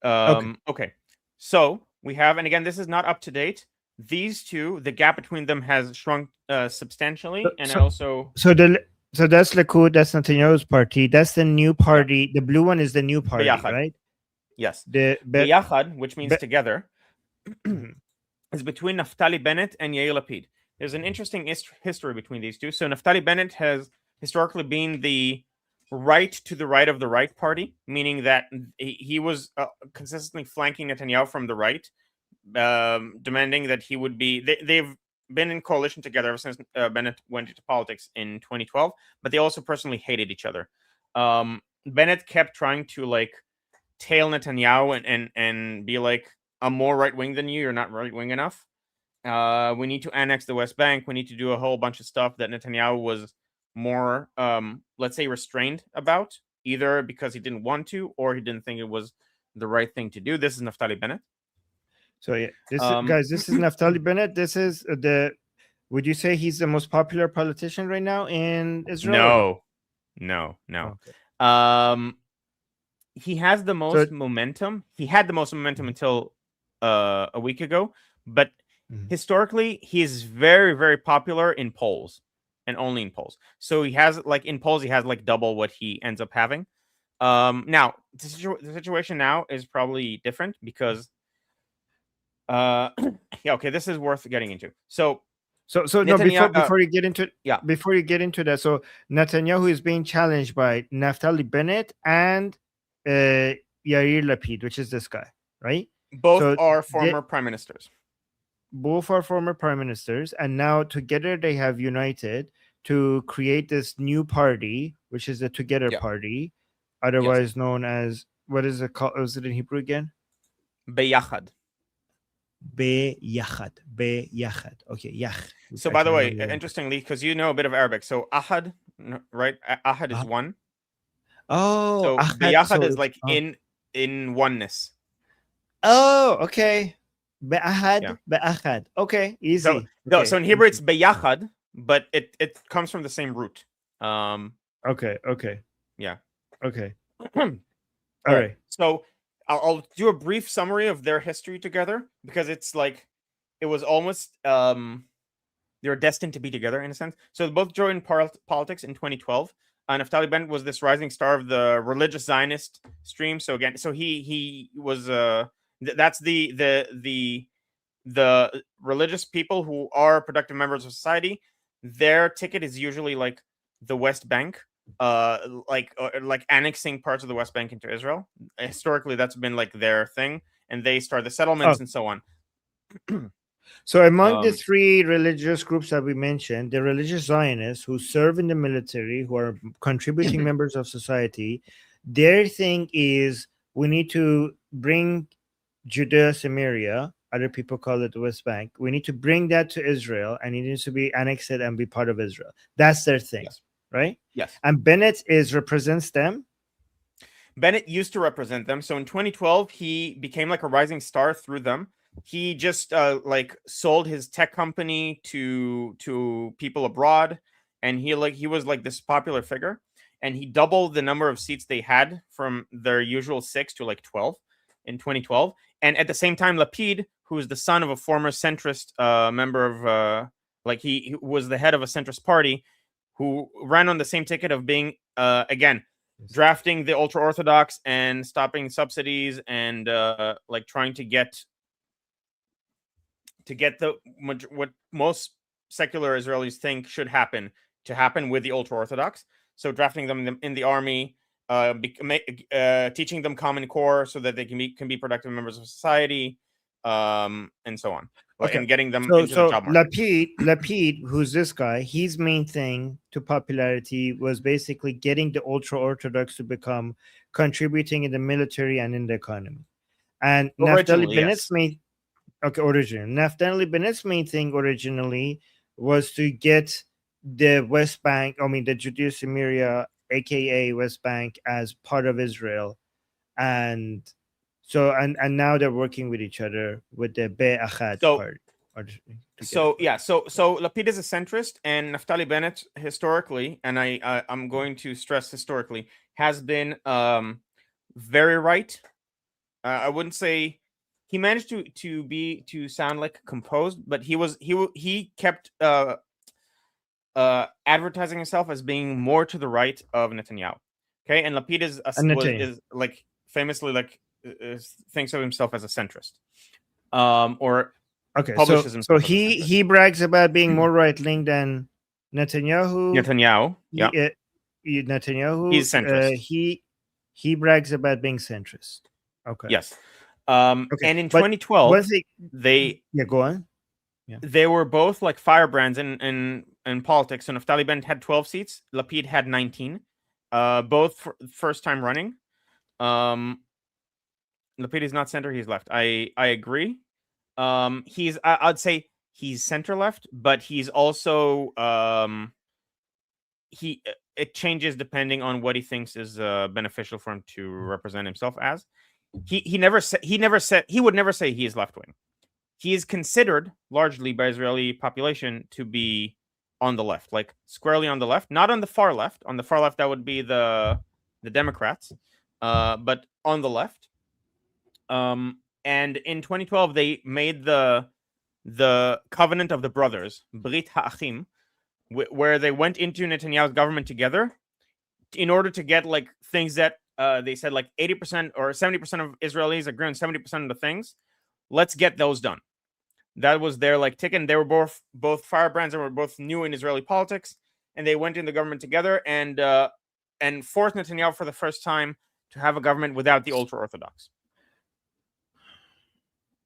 Okay. So we have, and again, this is not up to date. These two, the gap between them has shrunk substantially, and so that's Likud, that's Netanyahu's party. That's the new party. Yeah. The blue one is the new party, Beyachad. Right? Yes. Beyachad, which means together, is between Naftali Bennett and Yair Lapid. There's an interesting history between these two. So Naftali Bennett has historically been the right to the right of the right party, meaning that he was consistently flanking Netanyahu from the right, demanding that he would be. They've been in coalition together ever since Bennett went into politics in 2012, but they also personally hated each other. Bennett kept trying to like tail Netanyahu and be like, I'm more right wing than you. You're not right wing enough. We need to annex the West Bank. We need to do a whole bunch of stuff that Netanyahu was more, let's say, restrained about, either because he didn't want to or he didn't think it was the right thing to do. This is Naftali Bennett. So yeah, this is Naftali Bennett. This is would you say he's the most popular politician right now in Israel? No. Okay. He has the most momentum. He had the most momentum until a week ago, but historically, he is very, very popular in polls and only in polls. So he has in polls, he has double what he ends up having. Now the situation now is probably different because this is worth getting into. So no, before you get into that, so Netanyahu is being challenged by Naftali Bennett and Yair Lapid, which is this guy, right? Both are former prime ministers. both are former prime ministers, and now together they have united to create this new party, which is the Together Yeah. Party, Yes. otherwise known as, what is it called? Was it in Hebrew again? Beyachad. Be Yachad. Okay, Yach. So, I by the can way, remember one. interestingly, because you know a bit of Arabic, so ahad, right? Ahad is Ah. one. Oh, So Achad. beyachad So is it's like in oneness. oh, okay. Yeah. Be'achad. Okay, So easy. no, so Okay, in Hebrew it's easy. beyachad, but it comes from the same root. Okay, okay, Yeah. okay. All All right. right. So I'll do a brief summary of their history together because it's like it was almost they were destined to be together in a sense. So they both joined politics in 2012. Naftali Bennett was this rising star of the religious Zionist stream. So again, so he was that's the religious people who are productive members of society. Their ticket is usually like the West Bank, like annexing parts of the West Bank into Israel. Historically, that's been like their thing, and they start the Oh, settlements and so on. so among the Um, three religious groups that we mentioned, the religious Zionists who serve in the military, who are contributing members of society, their thing is we need to bring Judea, Samaria, other people call it the West Bank. We need to bring that to Israel, and it needs to be annexed and be part of Israel. That's their thing, yes, right? yes. And Bennett is represents them. Bennett used to represent them. So in 2012, he became like a rising star through them. He just like sold his tech company to people abroad, and he was like this popular figure, and he doubled the number of seats they had from their usual 6 to like 12 in 2012. And at the same time, Lapid, who is the son of a former centrist member of like he was the head of a centrist party, who ran on the same ticket of being again drafting the ultra orthodox and stopping subsidies and like trying to get the what most secular Israelis think should happen to happen with the ultra orthodox. So drafting them in the army, teaching them Common Core so that they can be productive members of society, and so on, Okay. and getting them So into the so job market. Lapid, who's this guy? His main thing to popularity was basically getting the ultra orthodox to become contributing in the military and in the economy. And Naftali Originally, Bennett's yes. main Naftali Bennett's main thing originally was to get the West Bank, I mean the Judea Samaria, aka West Bank, as part of Israel. And so and now they're working with each other with the Be'achad So party or Together So party. yeah, so Lapid is a centrist, and Naftali Bennett historically, and I'm going to stress historically, has been very right. I wouldn't say he managed to sound like composed, but he kept advertising himself as being more to the right of Netanyahu. Okay, and Lapid And Netanyahu. is like famously like thinks of himself as a centrist, or Okay, publishes so himself as a centrist. he brags about being more right wing than Netanyahu. Netanyahu, yeah, Netanyahu, he's centrist. he brags about being centrist. Okay, Yes. okay, And in but one 2012, thing, they yeah, go on. Yeah, they were both like firebrands in politics. So Naftali Bennett had 12 seats, Lapid had 19. Both first time running. Um, Lapid is not center; he's left. I agree. I'd say he's center left, but he's also he it changes depending on what he thinks is beneficial for him to represent himself as. He never said he would never say he is left wing. He is considered largely by Israeli population to be on the left, like squarely on the left, not on the far left. On the far left, that would be the Democrats, but on the left. And in 2012, they made the covenant of the brothers, Brit Ha'achim, where they went into Netanyahu's government together in order to get like things that they said like 80% or 70% of Israelis agree on 70% of the things. Let's get those done. That was their like ticket. And they were both firebrands and were both new in Israeli politics, and they went in the government together and forced Netanyahu for the first time to have a government without the ultra orthodox.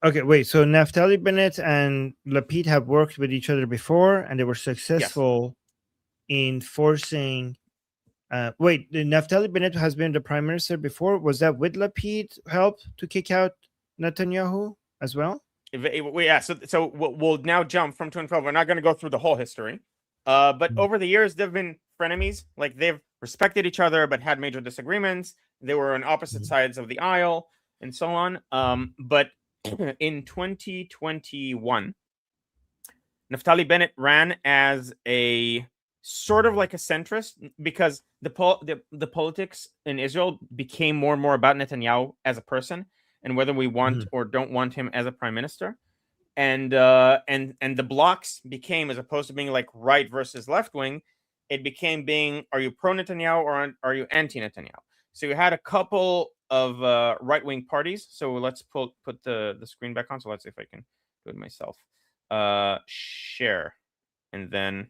Okay, wait. So Naftali Bennett and Lapid have worked with each other before, and they were successful in forcing. Wait, Naftali Bennett has been the prime minister before. Was that with Lapid help to kick out Netanyahu as well? Yeah. So we'll now jump from 2012. We're not going to go through the whole history. But over the years, they've been frenemies. Like they've respected each other, but had major disagreements. They were on opposite sides of the aisle, and so on. But in 2021, Naftali Bennett ran as a sort of like a centrist because the politics in Israel became more and more about Netanyahu as a person and whether we want or don't want him as a prime minister. And the blocks became, as opposed to being like right versus left wing, it became being, are you pro Netanyahu or are you anti Netanyahu? So you had a couple of right wing parties. So let's put the screen back on. So let's see if I can do it myself. Share, and then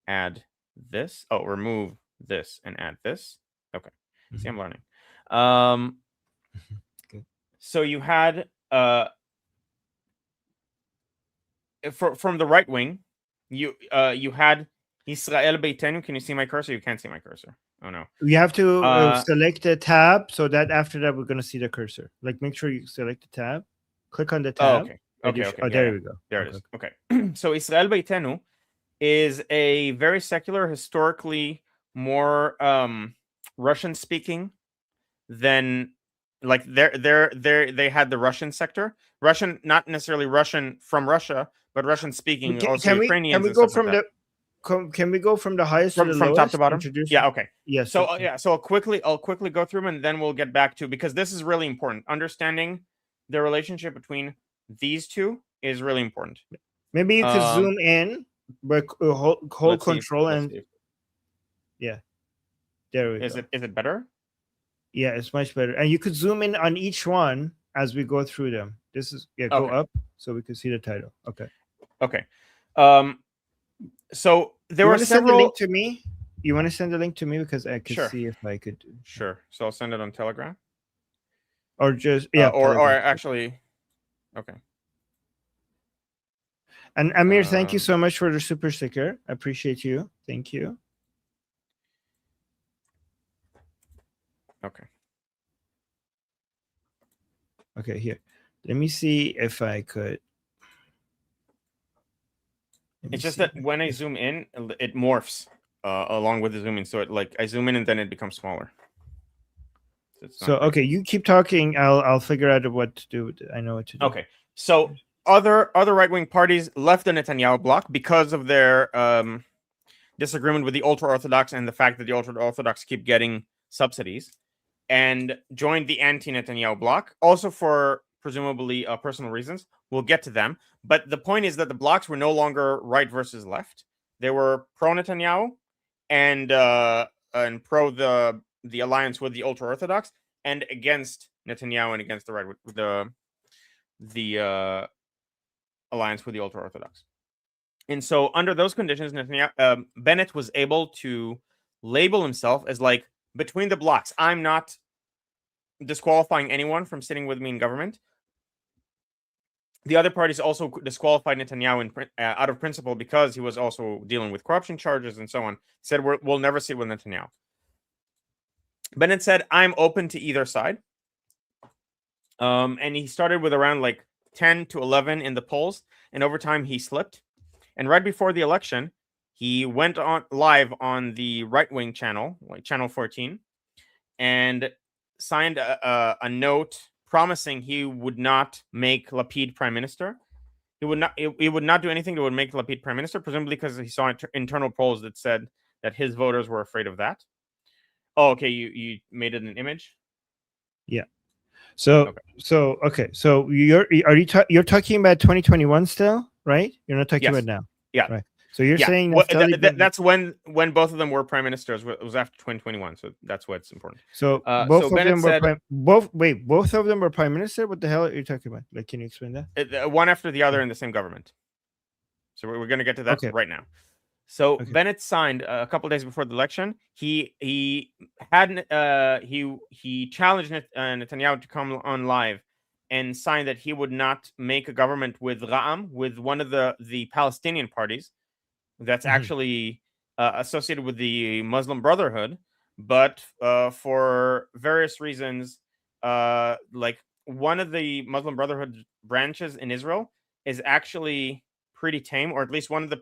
add this. Oh, remove this and add this. Okay. See, I'm learning. So you had from the right wing, you had Israel Beitenu. Can you see my cursor? You can't see my cursor. Oh no. You have to select a tab so that after that we're going to see the cursor. Like make sure you select the tab. Click on the tab. Oh, okay. Okay. Oh, there we go. There it is. Okay. So Israel Beitenu is a very secular, historically more Russian speaking than like they had the Russian sector. Russian, not necessarily Russian from Russia, but Russian speaking. Also Ukrainians. Can we go from the? Can we go from the highest to the lowest? Top to bottom? Yeah. Okay. Yes. So So I'll quickly go through them, and then we'll get back to, because this is really important. Understanding the relationship between these two is really important. Maybe you could zoom in, but hold control and yeah. There we go. Is it better? Yeah, it's much better. And you could zoom in on each one as we go through them. This is go up so we can see the title. Okay. Okay. So there were several. Send the link to me? You want to send the link to me because I could see if I could. Sure. So I'll send it on Telegram. Or just or actually, okay. And Amir, thank you so much for the super sticker. I appreciate you. Thank you. Okay. Okay, here. Let me see if I could. It's just that when I zoom in, it morphs along with the zoom in. So it I zoom in and then it becomes smaller. So okay, you keep talking. I'll figure out what to do. I know what to do. Okay. So other right wing parties left the Netanyahu bloc because of their disagreement with the ultra orthodox and the fact that the ultra orthodox keep getting subsidies, and joined the anti Netanyahu bloc, also for presumably personal reasons. We'll get to them. But the point is that the blocs were no longer right versus left. They were pro Netanyahu and pro the alliance with the ultra orthodox, and against Netanyahu and against the alliance with the ultra orthodox. And so under those conditions, Bennett was able to label himself as like between the blocks. I'm not disqualifying anyone from sitting with me in government. The other parties also disqualified Netanyahu out of principle because he was also dealing with corruption charges and so on. Said we'll never sit with Netanyahu. Bennett said, I'm open to either side. And he started with around 10 to 11 in the polls. And over time, he slipped. And right before the election, he went on live on the right-wing channel, Channel 14, and signed a note promising he would not make Lapid prime minister. He would not do anything that would make Lapid prime minister, presumably because he saw internal polls that said that his voters were afraid of that. Oh, okay. You made it an image? Yeah. So you're talking about 2021 still, right? You're not talking about now. Yeah. Right. So you're saying that's when both of them were prime ministers. It was after 2021, so that's why it's important. So both of them were both of them were prime minister. What the hell are you talking about? Can you explain that? One after the other in the same government. So we're going to get to that right now. So Bennett signed a couple of days before the election. He challenged Netanyahu to come on live and signed that he would not make a government with Ra'am, with one of the Palestinian parties that's actually associated with the Muslim Brotherhood, but for various reasons, like one of the Muslim Brotherhood branches in Israel is actually pretty tame, or at least one of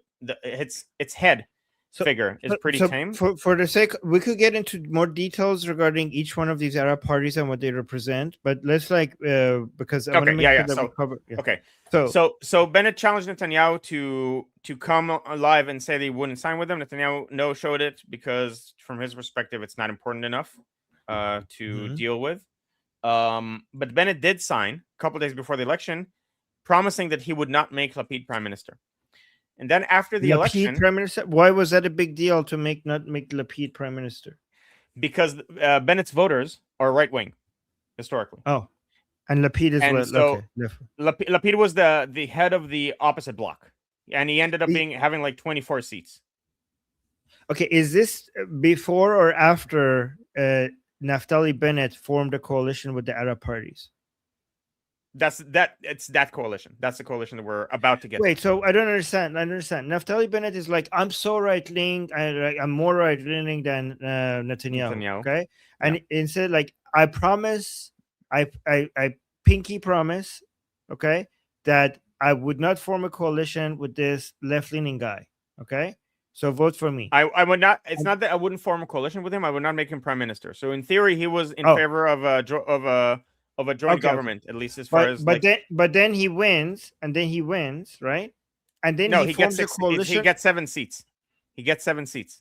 its head figure is pretty tame. For the sake, we could get into more details regarding each one of these Arab parties and what they represent, but let's because I want to make sure that we cover. Yeah. Okay. So Bennett challenged Netanyahu to come alive and say they wouldn't sign with him. Netanyahu no showed it because from his perspective, it's not important enough to deal with. But Bennett did sign a couple days before the election, promising that he would not make Lapid prime minister. And then after the election, prime minister. Why was that a big deal to not make Lapid prime minister? Because Bennett's voters are right wing, historically. Oh, and Lapid is what? So Lapid was the head of the opposite bloc, and he ended up having like 24 seats. Okay, is this before or after Naftali Bennett formed a coalition with the Arab parties? It's that coalition. That's the coalition that we're about to get. Wait, so I don't understand. Naftali Bennett is like, I'm so right-leaning. I'm more right-leaning than Netanyahu. Okay, and instead, like, I promise, I pinky promise, okay, that I would not form a coalition with this left-leaning guy. Okay, so vote for me. I would not. It's not that I wouldn't form a coalition with him. I would not make him prime minister. So in theory, he was in favor of a joint government, at least as far as. But then he wins, right? And then he forms a coalition. He gets 7 seats. He gets 7 seats.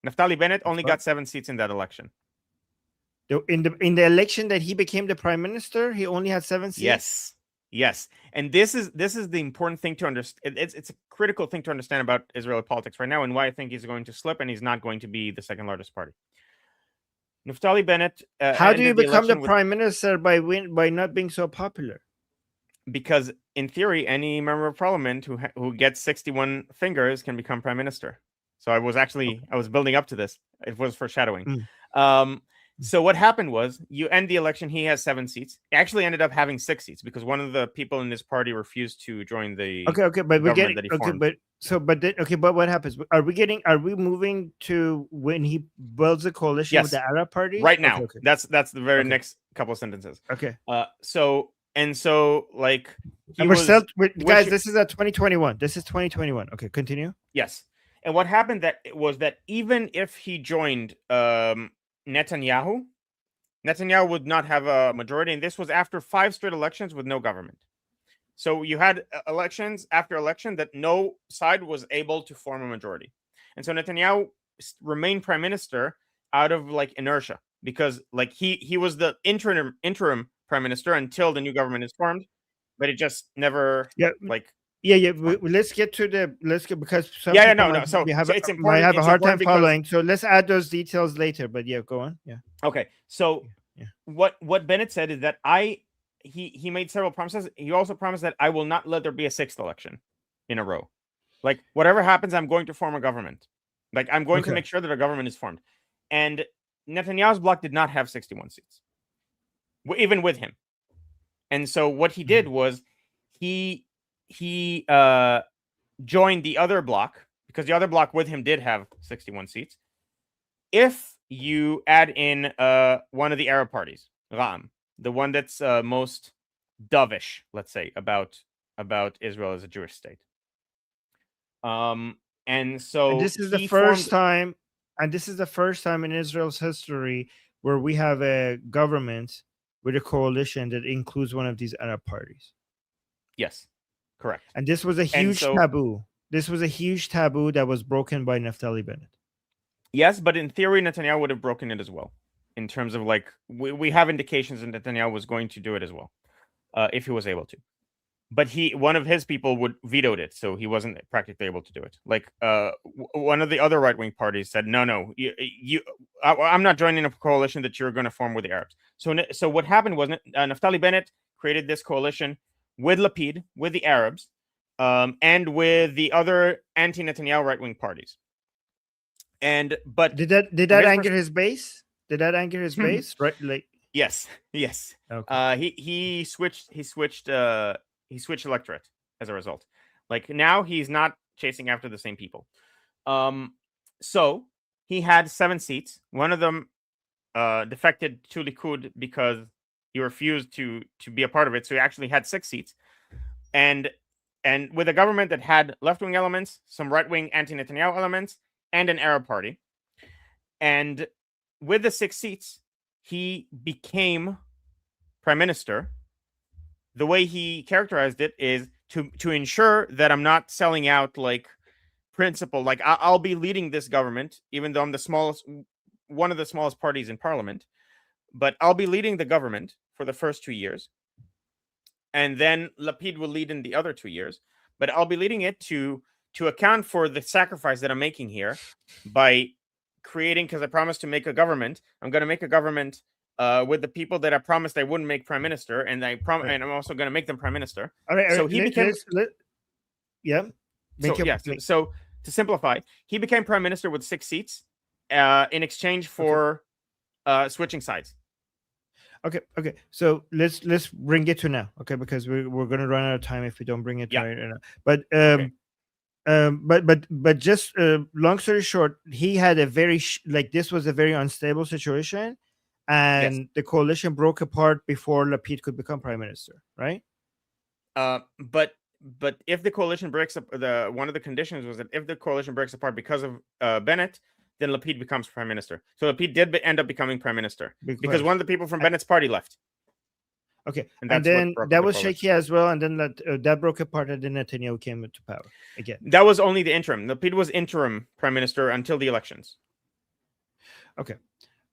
Naftali Bennett only got 7 seats in that election. In the election that he became the prime minister, he only had 7 seats. Yes. And this is the important thing to understand. It's a critical thing to understand about Israeli politics right now, and why I think he's going to slip and he's not going to be the second largest party. Naftali Bennett. How do you become the prime minister by not being so popular? Because in theory, any member of parliament who gets 61 fingers can become prime minister. So I was building up to this. It was foreshadowing. So what happened was, you end the election. He has 7 seats. He actually ended up having 6 seats because one of the people in his party refused to join the but we're getting but what happens? Are we moving to when he builds a coalition with the Arab party right now? That's the very next couple of sentences. Okay. So like, guys, this is 2021. This is 2021. Okay, continue. Yes. And what happened was that even if he joined Netanyahu would not have a majority, and this was after 5 straight elections with no government. So you had elections after election that no side was able to form a majority, and so Netanyahu remained prime minister out of like inertia, because like he was the interim prime minister until the new government is formed, but it just never let's get because some So it's important. Might have a hard time following. So let's add those details later. But go on. Yeah. Okay. So what Bennett said is that he made several promises. He also promised that I will not let there be a 6th election in a row. Like, whatever happens, I'm going to form a government. Like, I'm going to make sure that a government is formed. And Netanyahu's bloc did not have 61 seats, even with him. And so what he did was he joined the other bloc, because the other bloc with him did have 61 seats. If you add in one of the Arab parties, Ra'am, the one that's most dovish, let's say, about Israel as a Jewish state. And this is the first time in Israel's history where we have a government with a coalition that includes one of these Arab parties. Yes. Correct. And this was a huge taboo. This was a huge taboo that was broken by Naftali Bennett. Yes, but in theory, Netanyahu would have broken it as well. In terms of like, we have indications that Netanyahu was going to do it as well, if he was able to. But one of his people vetoed it, so he wasn't practically able to do it. Like, one of the other right-wing parties said, no, I'm not joining a coalition that you're going to form with the Arabs. So what happened was Naftali Bennett created this coalition with Lapid, with the Arabs, and with the other anti-Netanyahu right-wing parties. But did that anger his base? Did that anger his base? Right, like, Yes, yes. Okay. He switched electorate as a result. Like now he's not chasing after the same people. Um, so he had 7 seats. One of them defected to Likud because he refused to be a part of it. So he actually had 6 seats, and with a government that had left wing elements, some right wing anti Netanyahu elements, and an Arab party. And with the 6 seats, he became prime minister. The way he characterized it is to ensure that I'm not selling out like principle. Like I'll be leading this government, even though I'm the smallest, one of the smallest parties in parliament. But I'll be leading the government for the first 2 years, and then Lapid will lead in the other 2 years. But I'll be leading it to account for the sacrifice that I'm making here by creating, because I promised to make a government. I'm going to make a government with the people that I promised I wouldn't make prime minister, and and I'm also going to make them prime minister. All right. So he became. Yeah. So to simplify, he became prime minister with 6 seats in exchange for switching sides. Okay. So let's bring it to now. Okay, because we're gonna run out of time if we don't bring it to right now. But but just long story short, he had a very this was a very unstable situation, and the coalition broke apart before Lapid could become prime minister, right? But if the coalition breaks up, one of the conditions was that if the coalition breaks apart because of Bennett, then Lapid becomes prime minister. So Lapid did end up becoming prime minister because one of the people from Bennett's party left. Okay, and then that was shaky as well, and then that broke apart, and then Netanyahu came into power again. That was only the interim. Lapid was interim prime minister until the elections. Okay,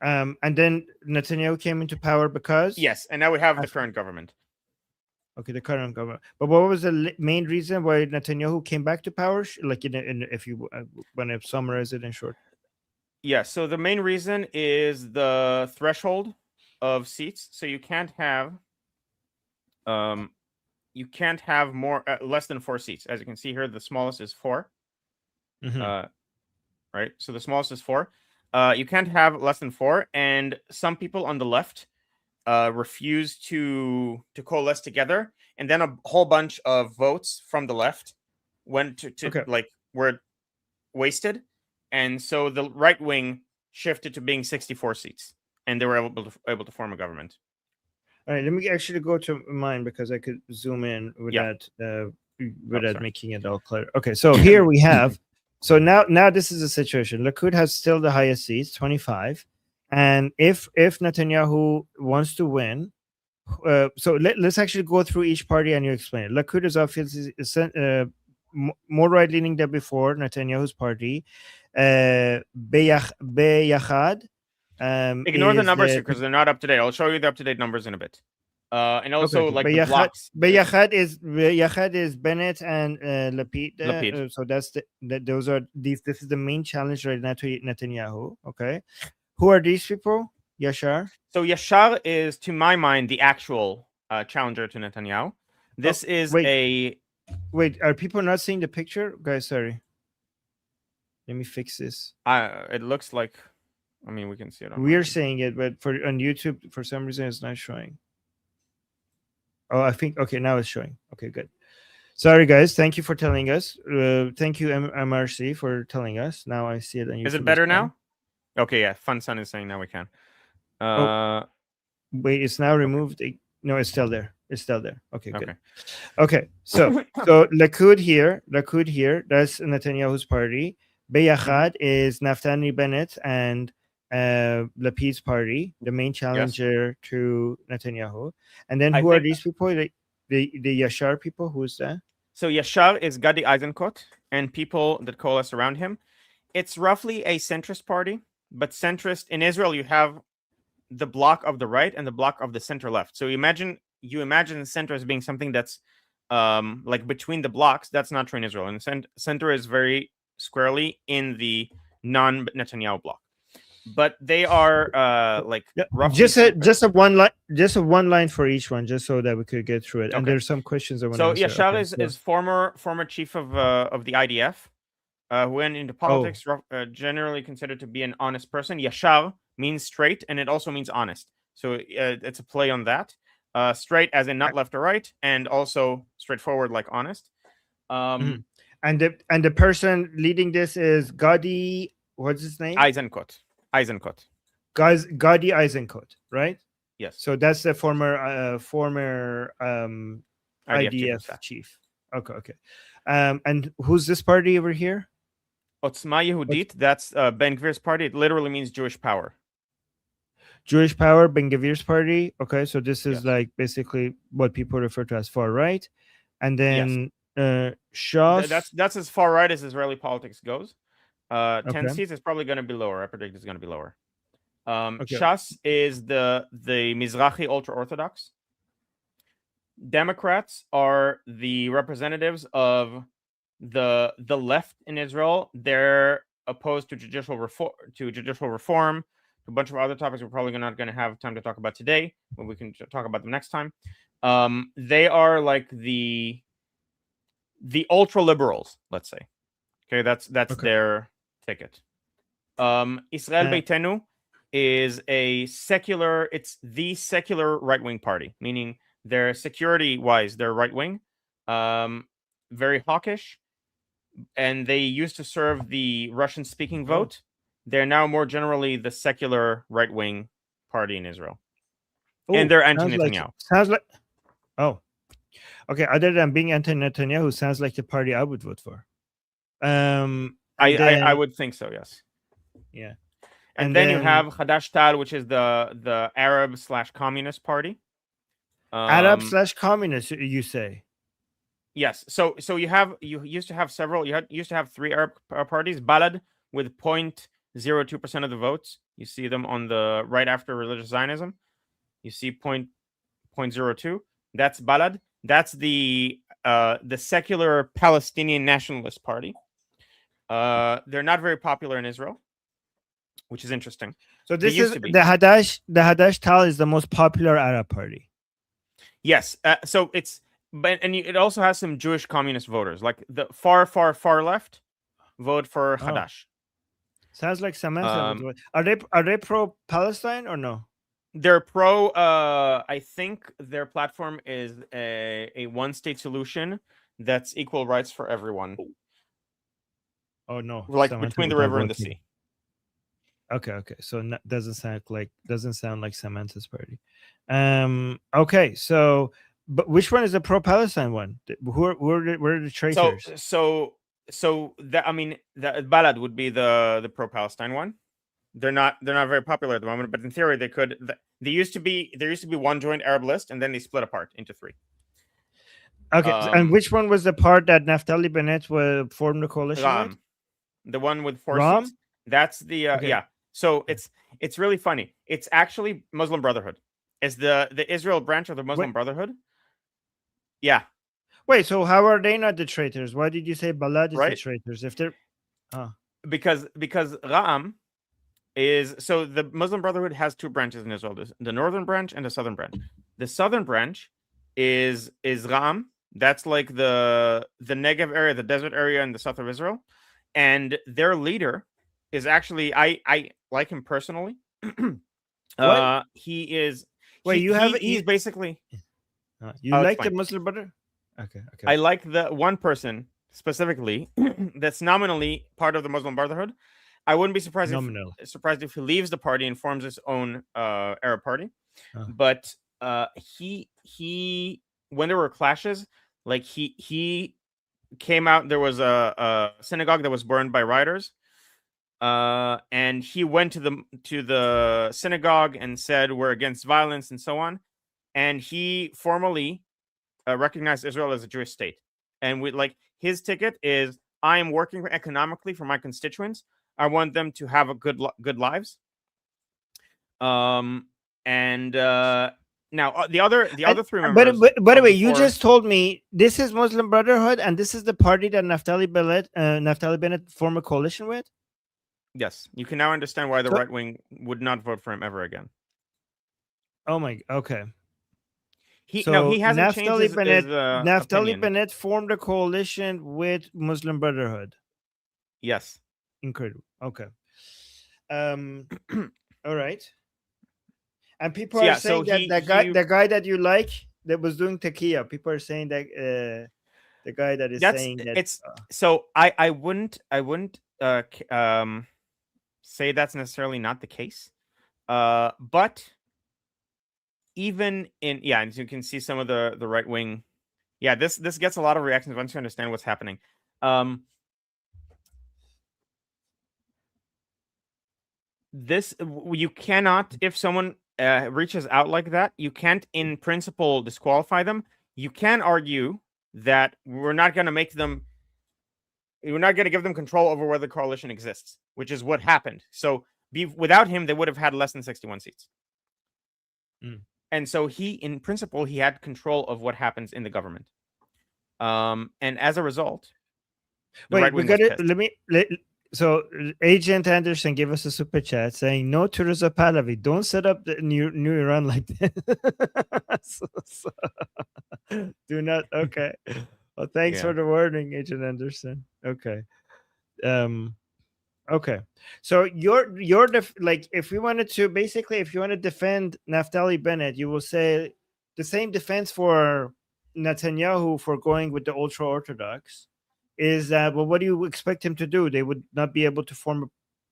and then Netanyahu came into power because and now we have the current government. Okay, the current government. But what was the main reason why Netanyahu came back to power? Like, if you want to summarize it in short. Yeah. So the main reason is the threshold of seats. So you can't have more less than 4 seats. As you can see here, the smallest is 4. Right. So the smallest is 4. You can't have less than 4, and some people on the left refused to coalesce together, and then a whole bunch of votes from the left went to were wasted, and so the right wing shifted to being 64 seats, and they were able to form a government. All right, let me actually go to mine because I could zoom in without making it all clear. Okay, so here we have. So now this is the situation. Likud has still the highest seats, 25. And if Netanyahu wants to win, so let's actually go through each party and you explain it. Likud is obviously more right-leaning than before, Netanyahu's party. Beyachad. Ignore the numbers here because they're not up to date. I'll show you the up-to-date numbers in a bit. And also the blocks. Beyachad is Bennett and Lapid. So those are these. This is the main challenge right now to Netanyahu. Okay. Who are these people? Yashar? So Yashar is, to my mind, the actual challenger to Netanyahu. This is Wait, are people not seeing the picture? Guys, sorry. Let me fix this. It looks like... I mean, we can see it. We're seeing it, but on YouTube, for some reason, it's not showing. Oh, I think... Okay, now it's showing. Okay, good. Sorry, guys. Thank you for telling us. Thank you, MRC, for telling us. Now I see it on YouTube. Is it better now? Okay, yeah. Fun Sun is saying now we can. Wait, it's now removed. No, it's still there. It's still there. Okay, good. Okay, so Likud here. That's Netanyahu's party. Beyachad is Naftali Bennett and Lapid's party, the main challenger to Netanyahu. And then who are these people? The Yashar people. Who's that? So Yashar is Gadi Eisenkot and people that coalesce around him. It's roughly a centrist party. But centrist in Israel, you have the bloc of the right and the bloc of the center left. So you imagine the center as being something that's like between the blocks. That's not true in Israel. And the center is very squarely in the non-Netanyahu bloc. But they are roughly just a one line for each one, just so that we could get through it. Okay. And there's some questions I want to answer. So Yashar is former chief of the IDF. Who went into politics, generally considered to be an honest person. Yashar means straight, and it also means honest. So it's a play on that. Straight as in not left or right, and also straightforward like honest. Mhm. And the person leading this is Gadi. What's his name? Eisenkot. Eisenkot. Guys, Gadi Eisenkot, right? Yes. So that's the former IDF chief. Okay. And who's this party over here? Otzma Yehudit. That's Ben Gvir's party. It literally means Jewish power. Jewish Power, Ben Gvir's party. Okay, so this is Yes. like basically what people refer to as far right, and Yes. then Shas. That's as far right as Israeli politics goes. 10 Okay. seats is probably going to be lower. I predict it's going to be lower. Okay. Shas is the Mizrahi ultra orthodox. Democrats are the representatives of the left in Israel. They're opposed to judicial reform, to a bunch of other topics we're probably not going to have time to talk about today, but we can talk about them next time. They are like the ultra liberals, let's say. Okay, that's Okay. their ticket. Israel Beitenu is a secular. It's the secular right wing party, meaning they're security wise, they're right wing, very hawkish, and they used to serve the Russian speaking vote. They're now more generally the secular right wing party in Israel, and they're anti Netanyahu. Sounds like. Oh, okay. Other than being anti Netanyahu, sounds like the party I would vote for. I would think so. Yes. Yeah. And then you have Hadash Tal, which is the Arab/communist party. Arab/communist, you say? Yes. So you used to have several. You used to have 3 Arab parties. Balad with 0.02% of the votes. You see them on the right after religious Zionism. You see 0.02. That's Balad. That's the secular Palestinian nationalist party. They're not very popular in Israel, which is interesting. So this is the Hadash Tal is the most popular Arab party. Yes. So it's it also has some Jewish communist voters, like the far left vote for Hadash. Sounds like Samantha. Are they pro Palestine or no? They're pro. I think their platform is a one-state solution that's equal rights for everyone. Oh no! Like Samantha between the river and the sea. Okay. So doesn't sound like Samantha's party. Okay. So, but which one is the pro-Palestine one? Who are the traitors? So that, I mean, the Balad would be the pro-Palestine one. They're not very popular at the moment, but in theory they could. There used to be one joint Arab list, and then they split apart into 3. Okay, and which one was the part that Naftali Bennett formed the coalition Ram, with? The one with 4 seats. That's the yeah. So it's really funny. It's actually Muslim Brotherhood. It's the Israel branch of the Muslim Brotherhood. Yeah. Wait, so how are they not the traitors? Why did you say Balad is the traitors? If they're because Ra'am is, so the Muslim Brotherhood has 2 branches in Israel: the northern branch and the southern branch. The southern branch is Ra'am. That's like the Negev area, the desert area in the south of Israel, and their leader is actually, I like him personally. He is. Wait, he's basically. You like the Muslim Brotherhood? Okay. I like the one person specifically that's nominally part of the Muslim Brotherhood. I wouldn't be surprised if he leaves the party and forms his own Arab party. But he when there were clashes, like he came out. There was a synagogue that was burned by rioters, and he went to the synagogue and said, "We're against violence," and so on. And he formally recognized Israel as a Jewish state. And his ticket is, I am working economically for my constituents. I want them to have a good lives. And now the other 3 members. But by the way, you just told me this is Muslim Brotherhood, and this is the party that Naftali Bennett formed a coalition with. Yes, you can now understand why the right wing would not vote for him ever again. Oh my. Okay. He hasn't changed his Naftali Bennett formed a coalition with Muslim Brotherhood. And people So are yeah, so saying that the guy that you like that was doing tequila. People are saying that the guy that is that's saying that. it's so I wouldn't say that's necessarily not the case. But even in as you can see some of the right wing, this gets a lot of reactions once you understand what's happening. You cannot, if someone reaches out like that, you can't in principle disqualify them. You can argue that we're not going to give them control over whether the coalition exists, which is what happened. So without him, they would have had less than 61 seats. Mm. And so in principle, he had control of what happens in the government. And as a result, the right Wait, we wing was got it. pissed. So Agent Anderson gave us a super chat saying, "No to Reza Pahlavi. Don't set up the new Iran like this." Do not. Okay. Well, thanks Yeah. for the warning, Agent Anderson. Okay. Okay. So like, if we wanted to, basically, if you want to defend Naftali Bennett, you will say the same defense for Netanyahu for going with the ultra orthodox is that, well, what do you expect him to do? They would not be able to form a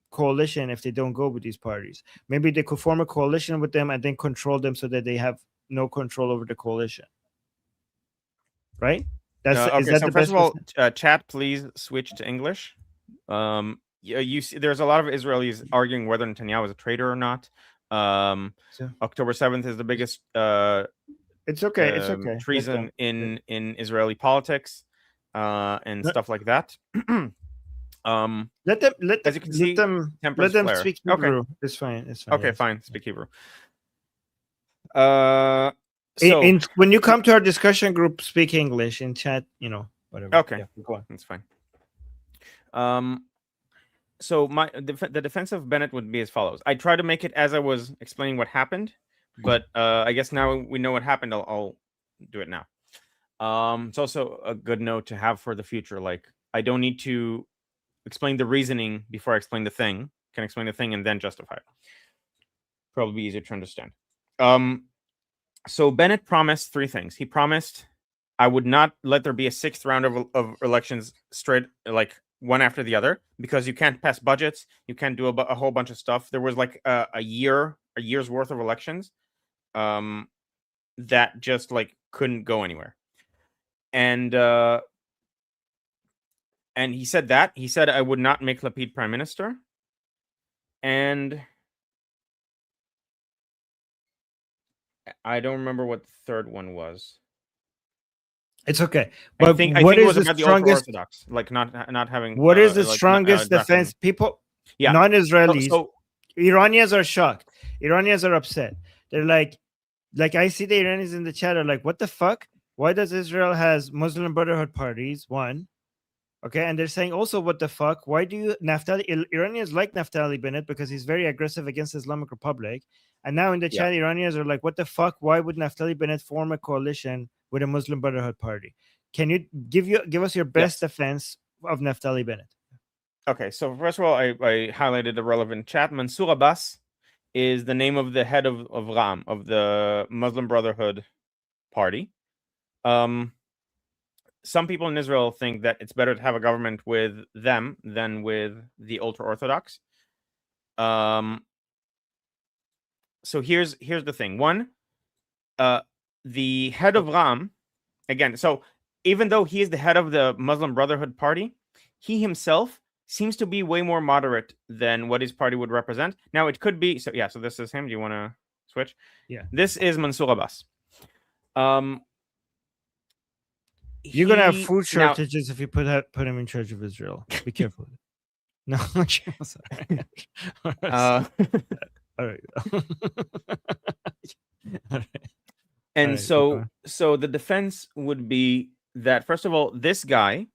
coalition if they don't go with these parties. Maybe they could form a coalition with them and then control them so that they have no control over the coalition. Right? Is Okay. that So the first best? of all, chat, please switch to English. You see, there's a lot of Israelis arguing whether Netanyahu is a traitor or not. October 7th is the biggest It's okay. It's okay. treason in Israeli politics and stuff like that. Let as you can see, let them flare. speak Okay. Hebrew. It's fine. It's fine. Okay, yes. fine. Speak Hebrew. When you come to our discussion group, speak English in chat. Whatever. Okay, Yeah, go on. that's fine. So the defense of Bennett would be as follows. I tried to make it as I was explaining what happened, but I guess now we know what happened. I'll do it now. It's also a good note to have for the future. Like, I don't need to explain the reasoning before I explain the thing. I can explain the thing and then justify it. Probably easier to understand. So Bennett promised three things. He promised I would not let there be a sixth round of elections straight, like one after the other, because you can't pass budgets. You can't do a whole bunch of stuff. There was like a year's worth of elections that just like couldn't go anywhere. And he said that. He said I would not make Lapid prime minister. And I don't remember what the third one was. It's okay. But I think what it is was the about strongest? the Orthodox, like not having. What is the like, strongest defense? People, yeah, non-Israelis, So Iranians are shocked. Iranians are upset. They're like I see the Iranians in the chat are like, what the fuck? Why does Israel has Muslim Brotherhood parties? One, okay, and they're saying also, what the fuck? Why do you Iranians like Naftali Bennett because he's very aggressive against the Islamic Republic, and now in the chat, Iranians are like, what the fuck? Why would Naftali Bennett form a coalition with a Muslim Brotherhood party? Can you give us your best defense of Naftali Bennett? Okay, so first of all, I highlighted the relevant chat. Mansour Abbas is the name of the head of Ram, of the Muslim Brotherhood party. Some people in Israel think that it's better to have a government with them than with the ultra-Orthodox. So here's the thing. One, the head of Ram, again, so even though he is the head of the Muslim Brotherhood party, he himself seems to be way more moderate than what his party would represent. Now, it could be... So this is him. Do you want to switch? Yeah. This is Mansour Abbas. You're going to have food shortages if you put him in charge of Israel. Be careful. No, sorry. All right. And so the defense would be that, first of all, this guy,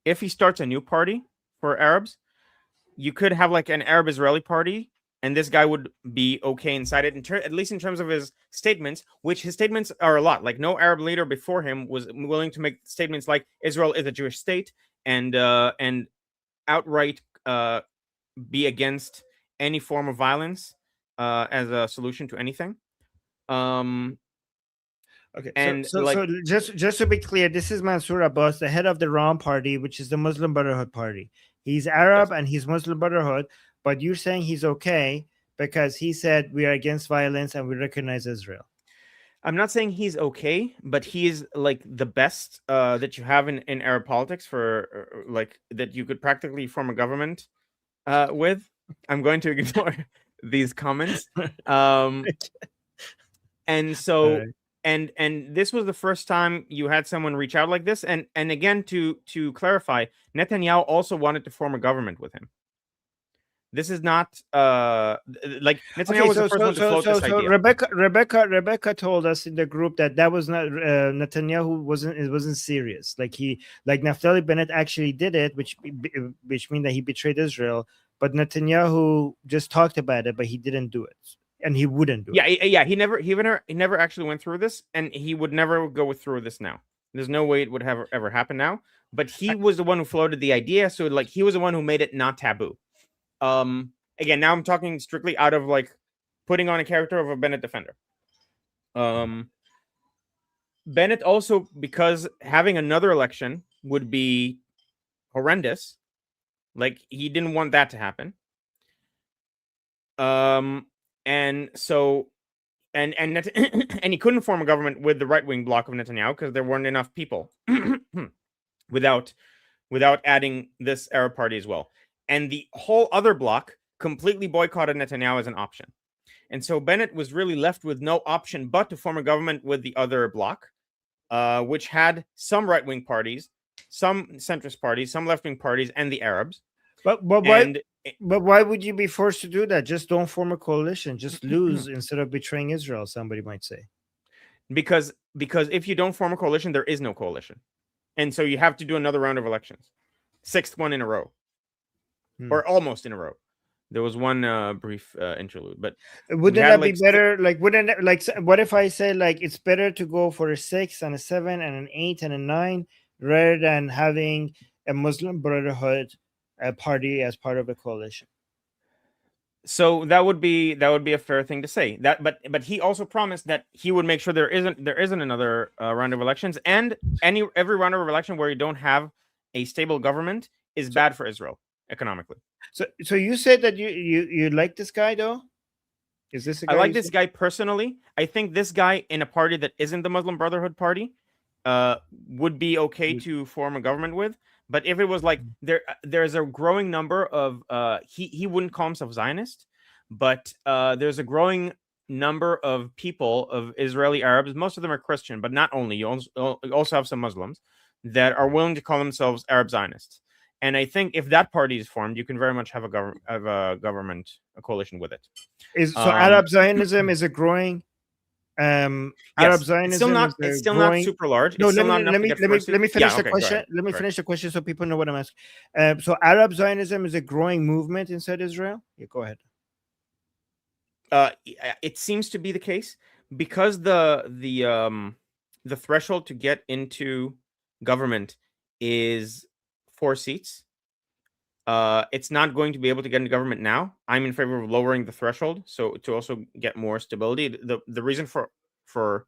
if he starts a new party for Arabs, you could have like an Arab Israeli party, and this guy would be okay inside it, at least in terms of his statements, which his statements are a lot. Like, no Arab leader before him was willing to make statements like Israel is a Jewish state and outright be against any form of violence as a solution to anything. Okay, And so just to be clear, this is Mansour Abbas, the head of the Ram Party, which is the Muslim Brotherhood Party. He's Arab yes. and he's Muslim Brotherhood, but you're saying he's okay because he said we are against violence and we recognize Israel. I'm not saying he's okay, but he is like the best that you have in Arab politics for like that you could practically form a government with. I'm going to ignore these comments. Um, and All so right. and this was the first time you had someone reach out like this. And again, to clarify, Netanyahu also wanted to form a government with him. This is not like Netanyahu Okay, was the first one to float this so idea. Rebecca told us in the group that that was not Netanyahu wasn't serious. Like Naftali Bennett actually did it, which means that he betrayed Israel. But Netanyahu just talked about it, but he didn't do it, and he wouldn't do it. Yeah. He never actually went through this, and he would never go through this now. There's no way it would have ever happen now. But he was the one who floated the idea, so like he was the one who made it not taboo. Again, now I'm talking strictly out of like putting on a character of a Bennett defender. Bennett also, because having another election would be horrendous. Like he didn't want that to happen. And so and and he couldn't form a government with the right wing bloc of Netanyahu because there weren't enough people without adding this Arab party as well. And the whole other bloc completely boycotted Netanyahu as an option. And so Bennett was really left with no option but to form a government with the other bloc, which had some right wing parties, some centrist parties, some left wing parties, and the Arabs. But why would you be forced to do that? Just don't form a coalition. Just lose instead of betraying Israel. Somebody might say. Because if you don't form a coalition, there is no coalition, and so you have to do another round of elections, sixth one in a row, or almost in a row. There was one brief interlude, but wouldn't that be better? Like, wouldn't that, like, what if I say like it's better to go for a 6 and a 7 and an 8 and a 9 rather than having a Muslim Brotherhood party as part of a coalition? So that would be a fair thing to say. That, but he also promised that he would make sure there isn't another round of elections, and every round of election where you don't have a stable government is bad for Israel economically. So you said that you like this guy though? Is this a guy I like this guy personally. I think this guy in a party that isn't the Muslim Brotherhood party would be okay to form a government with. But if it was like there's a growing number of he wouldn't call himself Zionist, but there's a growing number of people of Israeli Arabs. Most of them are Christian, but not only. You also have some Muslims that are willing to call themselves Arab Zionists. And I think if that party is formed, you can very much have a government, a coalition with it. Arab Zionism is a growing. Yes, Arab Zionism it's still not super large. No, it's let me finish the question. Let me finish the question so people know what I'm asking. So Arab Zionism is a growing movement inside Israel. Yeah, go ahead. It seems to be the case because the threshold to get into government is 4 seats. It's not going to be able to get into government now. I'm in favor of lowering the threshold, so to also get more stability. The reason for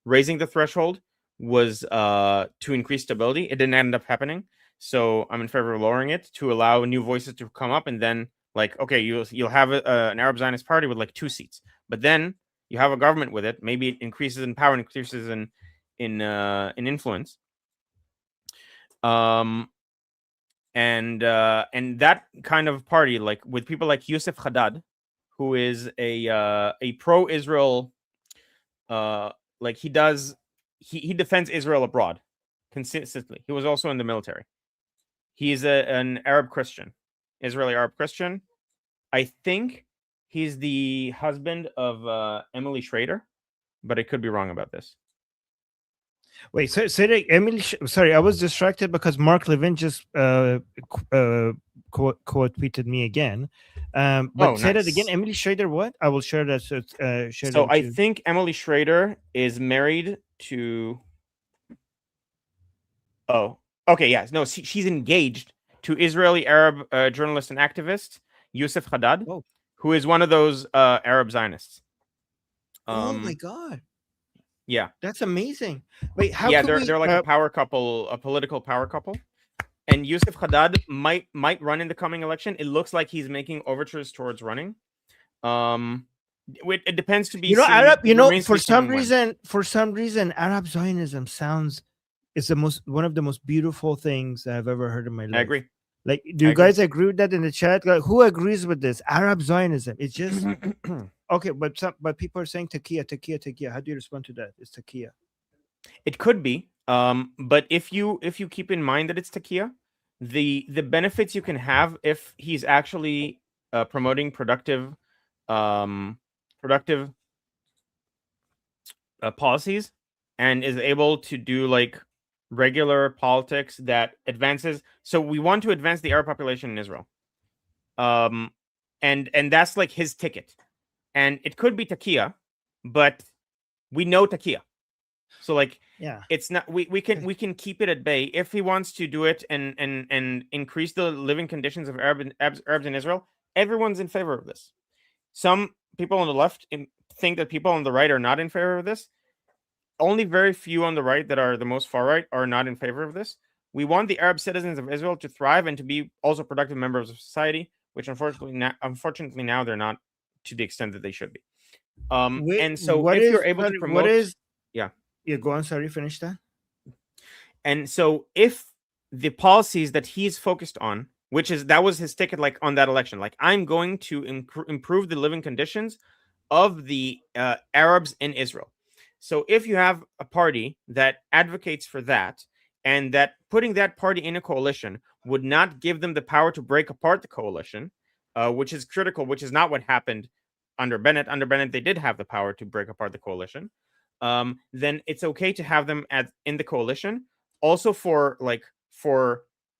raising the threshold was to increase stability. It didn't end up happening, so I'm in favor of lowering it to allow new voices to come up, and then like okay, you'll have an Arab Zionist party with like 2 seats, but then you have a government with it. Maybe it increases in power, and increases in influence. And that kind of party, like with people like Yusuf Haddad, who is a pro-Israel, like he defends Israel abroad consistently. He was also in the military. He's an Arab Christian, Israeli Arab Christian. I think he's the husband of Emily Schrader, but I could be wrong about this. Wait, say that Emily. Sorry, I was distracted because Mark Levin just quote tweeted me again. But say that again. Emily Schrader, what? I will share that. So I think Emily Schrader is married to. Oh, okay, yes, no, she's engaged to Israeli Arab journalist and activist Yusuf Haddad, who is one of those Arab Zionists. Oh my God, Yeah, that's amazing. Wait, how yeah, could we? they're like a power couple, a political power couple. And Yusuf Haddad might run in the coming election. It looks like he's making overtures towards running. Um, it depends to be seen. Arab. It remains to be seen when. For some reason, Arab Zionism sounds is the most one of the most beautiful things I've ever heard in my I life. agree. Like, do I you agree. guys agree with that in the chat? Like, who agrees with this? Arab Zionism. It's just okay, but people are saying takia, takia, takia. How do you respond to that? It's takia. It could be. But if you keep in mind that it's Takia, the benefits you can have if he's actually promoting productive policies and is able to do like regular politics that advances. So we want to advance the Arab population in Israel. And that's like his ticket. And it could be Takia, but we know Takia. So like Yeah. it's not we can keep it at bay if he wants to do it and increase the living conditions of Arabs in Israel. Everyone's in favor of this. Some people on the left think that people on the right are not in favor of this. Only very few on the right that are the most far right are not in favor of this. We want the Arab citizens of Israel to thrive and to be also productive members of society, which unfortunately now they're not to the extent that they should be. And so if you're able to promote, yeah. Yeah, go on. Sorry, finish that. And so if the policies that he's focused on, that was his ticket, like on that election, like I'm going to improve the living conditions of the Arabs in Israel. So if you have a party that advocates for that, and that putting that party in a coalition would not give them the power to break apart the coalition, which is critical, which is not what happened under Bennett. Under Bennett, they did have the power to break apart the coalition. Then it's okay to have them in the coalition. Also for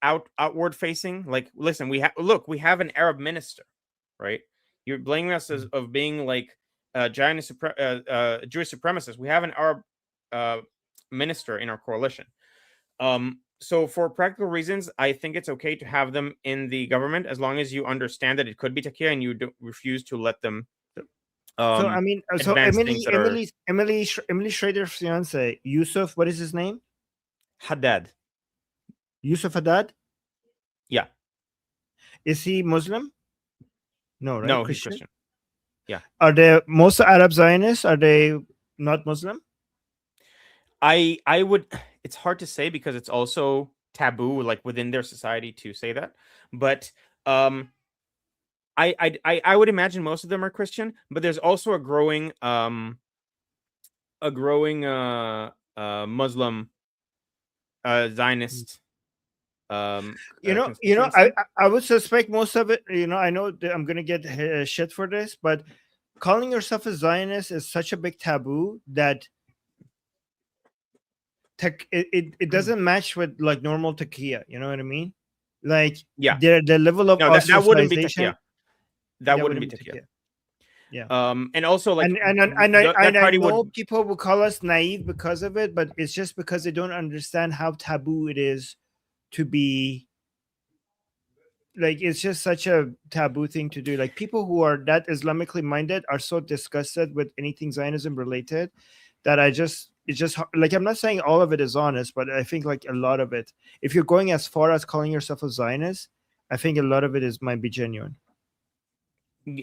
outward facing, like, listen, we have an Arab minister, right? You're blaming us of being like Jewish supremacists. We have an Arab minister in our coalition. So for practical reasons, I think it's okay to have them in the government as long as you understand that it could be Takia and you refuse to let them. So I mean, so Emily Schrader's fiance, Yusuf, what is his name? Haddad. Yusuf Haddad? Yeah. Is he Muslim? No, right? No, he's Christian. Yeah. Are they most Arab Zionists? Are they not Muslim? I would. It's hard to say because it's also taboo, like within their society, to say that. But I would imagine most of them are Christian, but there's also a growing Muslim Zionist. I would suspect most of it. I know that I'm gonna get shit for this, but calling yourself a Zionist is such a big taboo that it doesn't match with like normal takia. You know what I mean? Like, yeah, the level of that wouldn't be takia. That wouldn't be takia. Yeah. And also like I know people will call us naive because of it, but it's just because they don't understand how taboo it is to be. Like, it's just such a taboo thing to do. Like, people who are that Islamically minded are so disgusted with anything Zionism related that it's just like, I'm not saying all of it is honest, but I think like a lot of it, if you're going as far as calling yourself a Zionist, I think a lot of it might be genuine.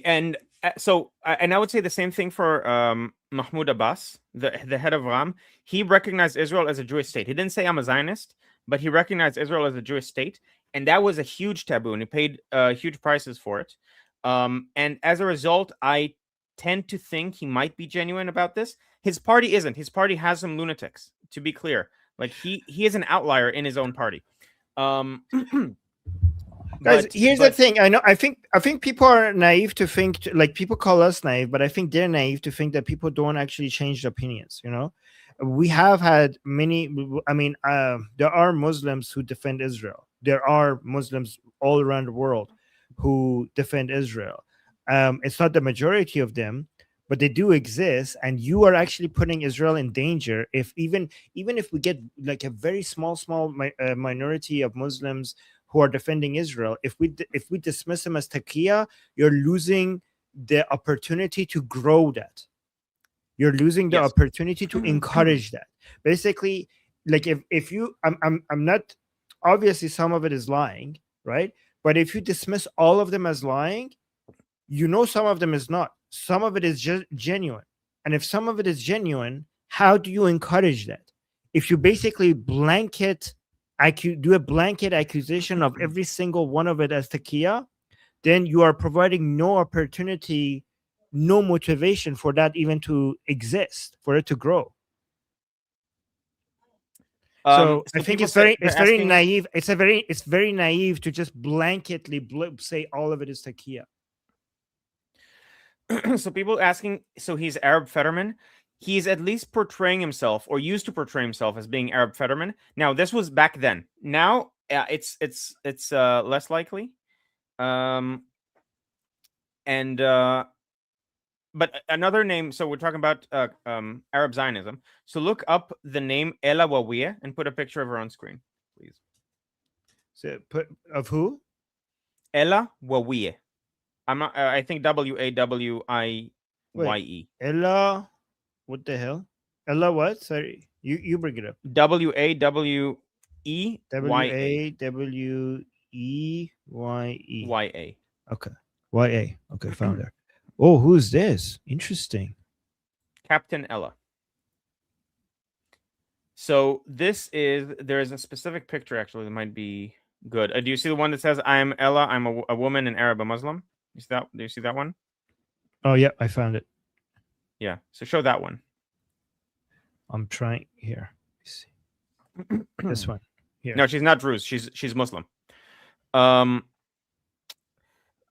And so, and I would say the same thing for Mahmoud Abbas, the head of Ram. He recognized Israel as a Jewish state. He didn't say I'm a Zionist, but he recognized Israel as a Jewish state. And that was a huge taboo, and he paid huge prices for it. And as a result, I tend to think he might be genuine about this. His party isn't. His party has some lunatics, to be clear. Like, he is an outlier in his own party. Guys, here's the thing. I think people are naive to think, like, people call us naive, but I think they're naive to think that people don't actually change opinions. We have had many. I mean, there are Muslims who defend Israel. There are Muslims all around the world who defend Israel. It's not the majority of them, but they do exist, and you are actually putting Israel in danger. Even if we get like a very small minority of Muslims who are defending Israel, if we dismiss them as taqiyya, you're losing the opportunity to grow that. You're losing the Yes. opportunity to encourage that. Basically, like if you I'm not, obviously some of it is lying, right? But if you dismiss all of them as lying, you know some of them is not. Some of it is just genuine. And if some of it is genuine, how do you encourage that? If you basically do a blanket accusation of every single one of it as takia, then you are providing no opportunity, no motivation for that even to exist, for it to grow. So I So think people say it's they're very asking. naive. It's very naive to just blanketly say all of it is takia. So people asking. So he's Arab Fetterman. He's at least portraying himself, or used to portray himself as being Arab Fetterman. Now this was back then. Now it's less likely. Um, and but another name. So we're talking about Arab Zionism. So look up the name Ella Wawiya and put a picture of her on screen, please. So put of who? Ella Wawiya. I'm not. I think Wawiye. Wait, Ella. What the hell? Ella what? Sorry, you bring it up. Wawiye. WAWEYE. Ya. Okay. YA. Okay, found her. Oh, who's this? Interesting. Captain Ella. So there is a specific picture actually that might be good. Do you see the one that says "I am Ella. I'm a woman, an Arab, a Muslim"? Do you see that one? Oh yeah, I found it. Yeah. So show that one. I'm trying here. Let's see. This one here. No, she's not Druze. She's Muslim.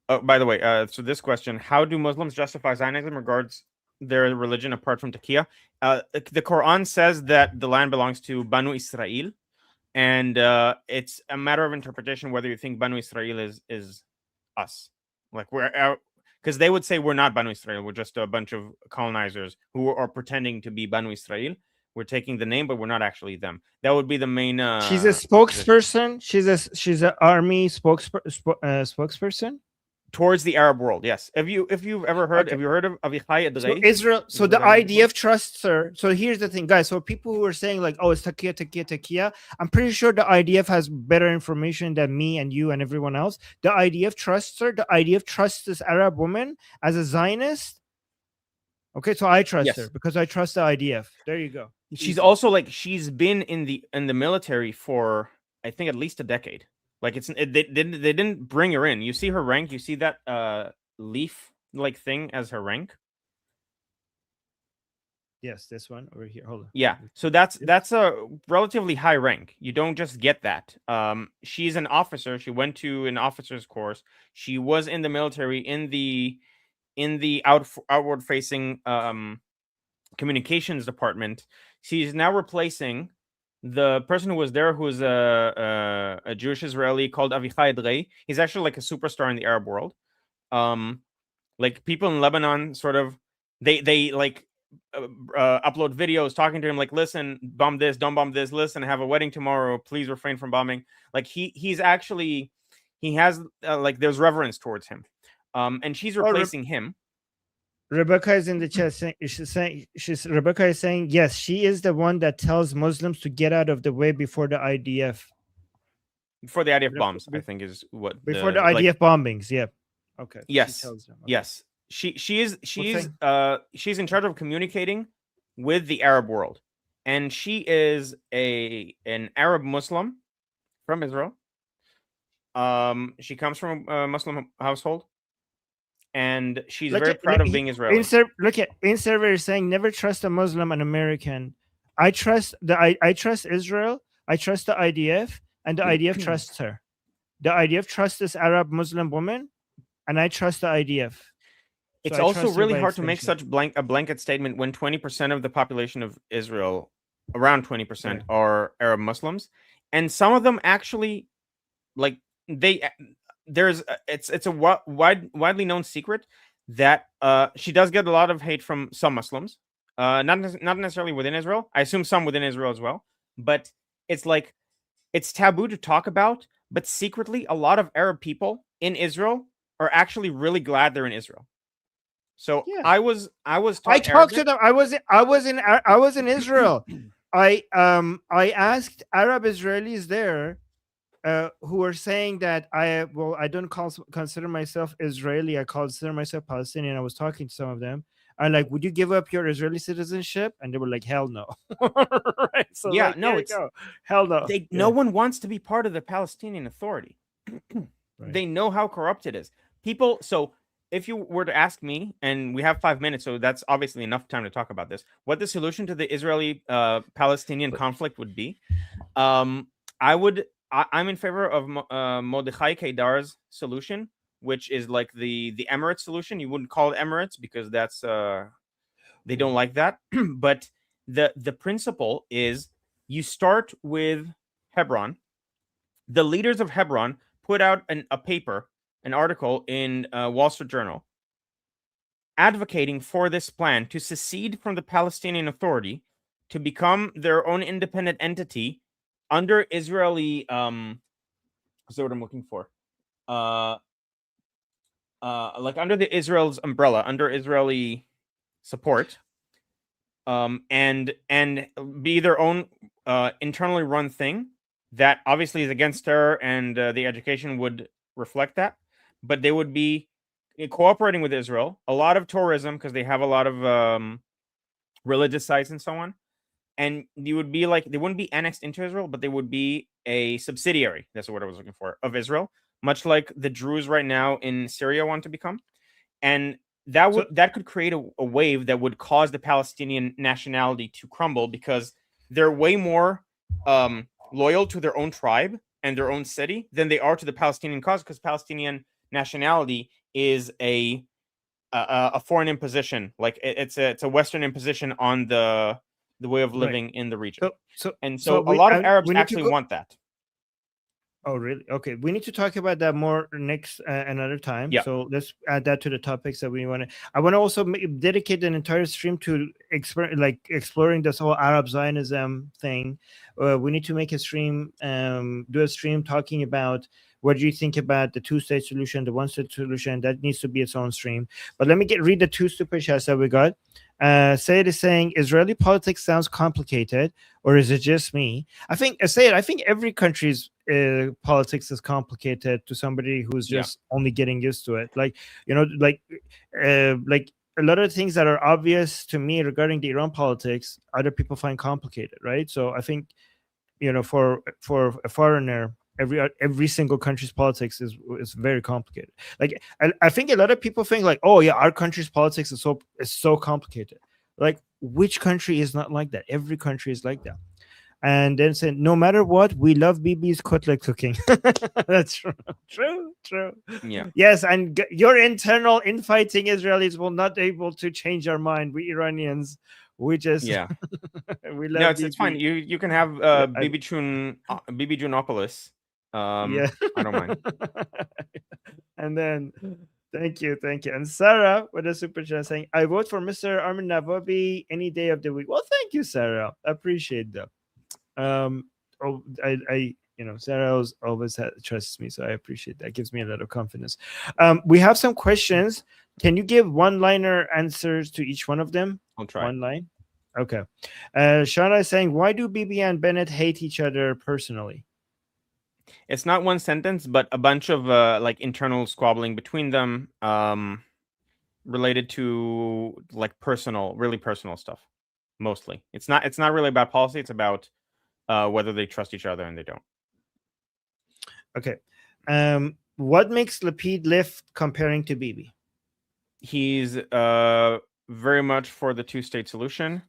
Oh, by the way, so this question: how do Muslims justify Zionism regards their religion apart from Taqiyya? The Quran says that the land belongs to Banu Israel, and it's a matter of interpretation whether you think Banu Israel is us, like we're because they would say we're not Banu Israel, we're just a bunch of colonizers who are pretending to be Banu Israel. We're taking the name, but we're not actually them. That would be the main. She's a spokesperson. She's an army spokesperson towards the Arab world. Yes. Have you ever heard? Okay. Have you heard of Avichai Adrei? So Israel. So the IDF trusts her. So here's the thing, guys. So people who are saying like, "Oh, it's Takia," I'm pretty sure the IDF has better information than me and you and everyone else. The IDF trusts her. The IDF trusts this Arab woman as a Zionist. Okay, so I trust her because I trust the IDF. There you go. She's also like she's been in the military for I think at least a decade. Like they didn't bring her in. You see her rank. You see that leaf like thing as her rank. Yes, this one over here. Hold on. Yeah, so that's a relatively high rank. You don't just get that. She's an officer. She went to an officer's course. She was in the military in the outward facing communications department. She's now replacing the person who was there, who is a Jewish Israeli called Avichai Adrei. He's actually like a superstar in the Arab world. Like people in Lebanon sort of they like upload videos talking to him like, listen, bomb this, don't bomb this, listen, I have a wedding tomorrow, please refrain from bombing. Like he has like there's reverence towards him. And she's replacing him. Rebecca is in the chat saying Rebecca is saying yes, she is the one that tells Muslims to get out of the way before the IDF. Before the IDF bombs, I think is what before the IDF bombings. Yeah. Okay. Yes. She tells them. Okay. Yes. She's in charge of communicating with the Arab world, and she is an Arab Muslim from Israel. She comes from a Muslim household, and she's very proud of being Israeli. Inserver is saying never trust a Muslim and American. I trust Israel. I trust the IDF, and the IDF trusts her. The IDF trusts this Arab Muslim woman, and I trust the IDF. It's also really hard to make such a blanket statement when 20% of the population of Israel, around 20%, are Arab Muslims, and some of them actually, like it's a widely known secret that she does get a lot of hate from some Muslims, not necessarily within Israel. I assume some within Israel as well, but it's like it's taboo to talk about. But secretly, a lot of Arab people in Israel are actually really glad they're in Israel. So Yeah. I was I taught talked to Arabic. them. I was in Israel. I asked Arab Israelis there who were saying that I don't consider myself Israeli. I consider myself Palestinian. I was talking to some of them. I'm like, would you give up your Israeli citizenship? And they were like, hell no. Right. So Yeah, like, no, there you it's go. Hell no. no Yeah. one wants to be part of the Palestinian Authority. Right. They know how corrupt it is. People, so if you were to ask me, and we have 5 minutes, so that's obviously enough time to talk about this, what the solution to the Israeli Palestinian conflict would be, um, I'm in favor of Mordechai Kedar's solution, which is like the Emirates solution. You wouldn't call it Emirates because that's they don't like that. But the principle is you start with Hebron. The leaders of Hebron put out a paper, an article in Wall Street Journal, advocating for this plan to secede from the Palestinian Authority to become their own independent entity under Israeli what's the word I'm looking for? Uh like under the Israel's umbrella, under Israeli support, and be their own internally run thing that obviously is against terror, and the education would reflect that, but they would be cooperating with Israel, a lot of tourism because they have a lot of religious sites and so on, and you would be like, they wouldn't be annexed into Israel, but they would be a subsidiary. That's the word I was looking for, of Israel, much like the Druze right now in Syria want to become. And So that could create a wave that would cause the Palestinian nationality to crumble because they're way more loyal to their own tribe and their own city than they are to the Palestinian cause, because Palestinian nationality is a foreign imposition. Like it's a Western imposition on the way of right. living in the region. So And so a lot of Arabs actually want that. Oh, really? Okay. We need to talk about that more next another time. Yeah. So let's add that to the topics that we want to. I want to also dedicate an entire stream to exploring this whole Arab Zionism thing. We need to make a stream, do a stream talking about what do you think about the two-state solution, the one-state solution. That needs to be its own stream. But let me read the two super chats that we got. Sayed is saying Israeli politics sounds complicated, or is it just me? I think I think every country's politics is complicated to somebody who's Yeah. just only getting used to it. Like like a lot of things that are obvious to me regarding the Iran politics, other people find complicated, right? So I think for a foreigner, every single country's politics is very complicated. Like I think a lot of people think like, oh yeah, our country's politics is so complicated. Like, which country is not like that? Every country is like that. And then said, no matter what, we love BB's cutlet cooking. That's true. Yeah. Yes, and your internal infighting Israelis will not able to change our mind. We Iranians, we just Yeah. we No, love it's fine. BB. You can have BB Junopolis. Yeah. I don't mind. And then thank you. And Sarah with a super chat saying, I vote for Mr. Armin Navabi any day of the week. Well, thank you, Sarah. I appreciate that. I Sarah always trusts me, so I appreciate that. Gives me a lot of confidence. We have some questions. Can you give one-liner answers to each one of them? I'll try. One line. Okay. Shauna is saying, why do BB and Bennett hate each other personally? It's not one sentence, but a bunch of like internal squabbling between them, related to like really personal stuff. Mostly, it's not really about policy. It's about whether they trust each other, and they don't. Okay. What makes Lapid lift comparing to BB? He's very much for the two-state solution.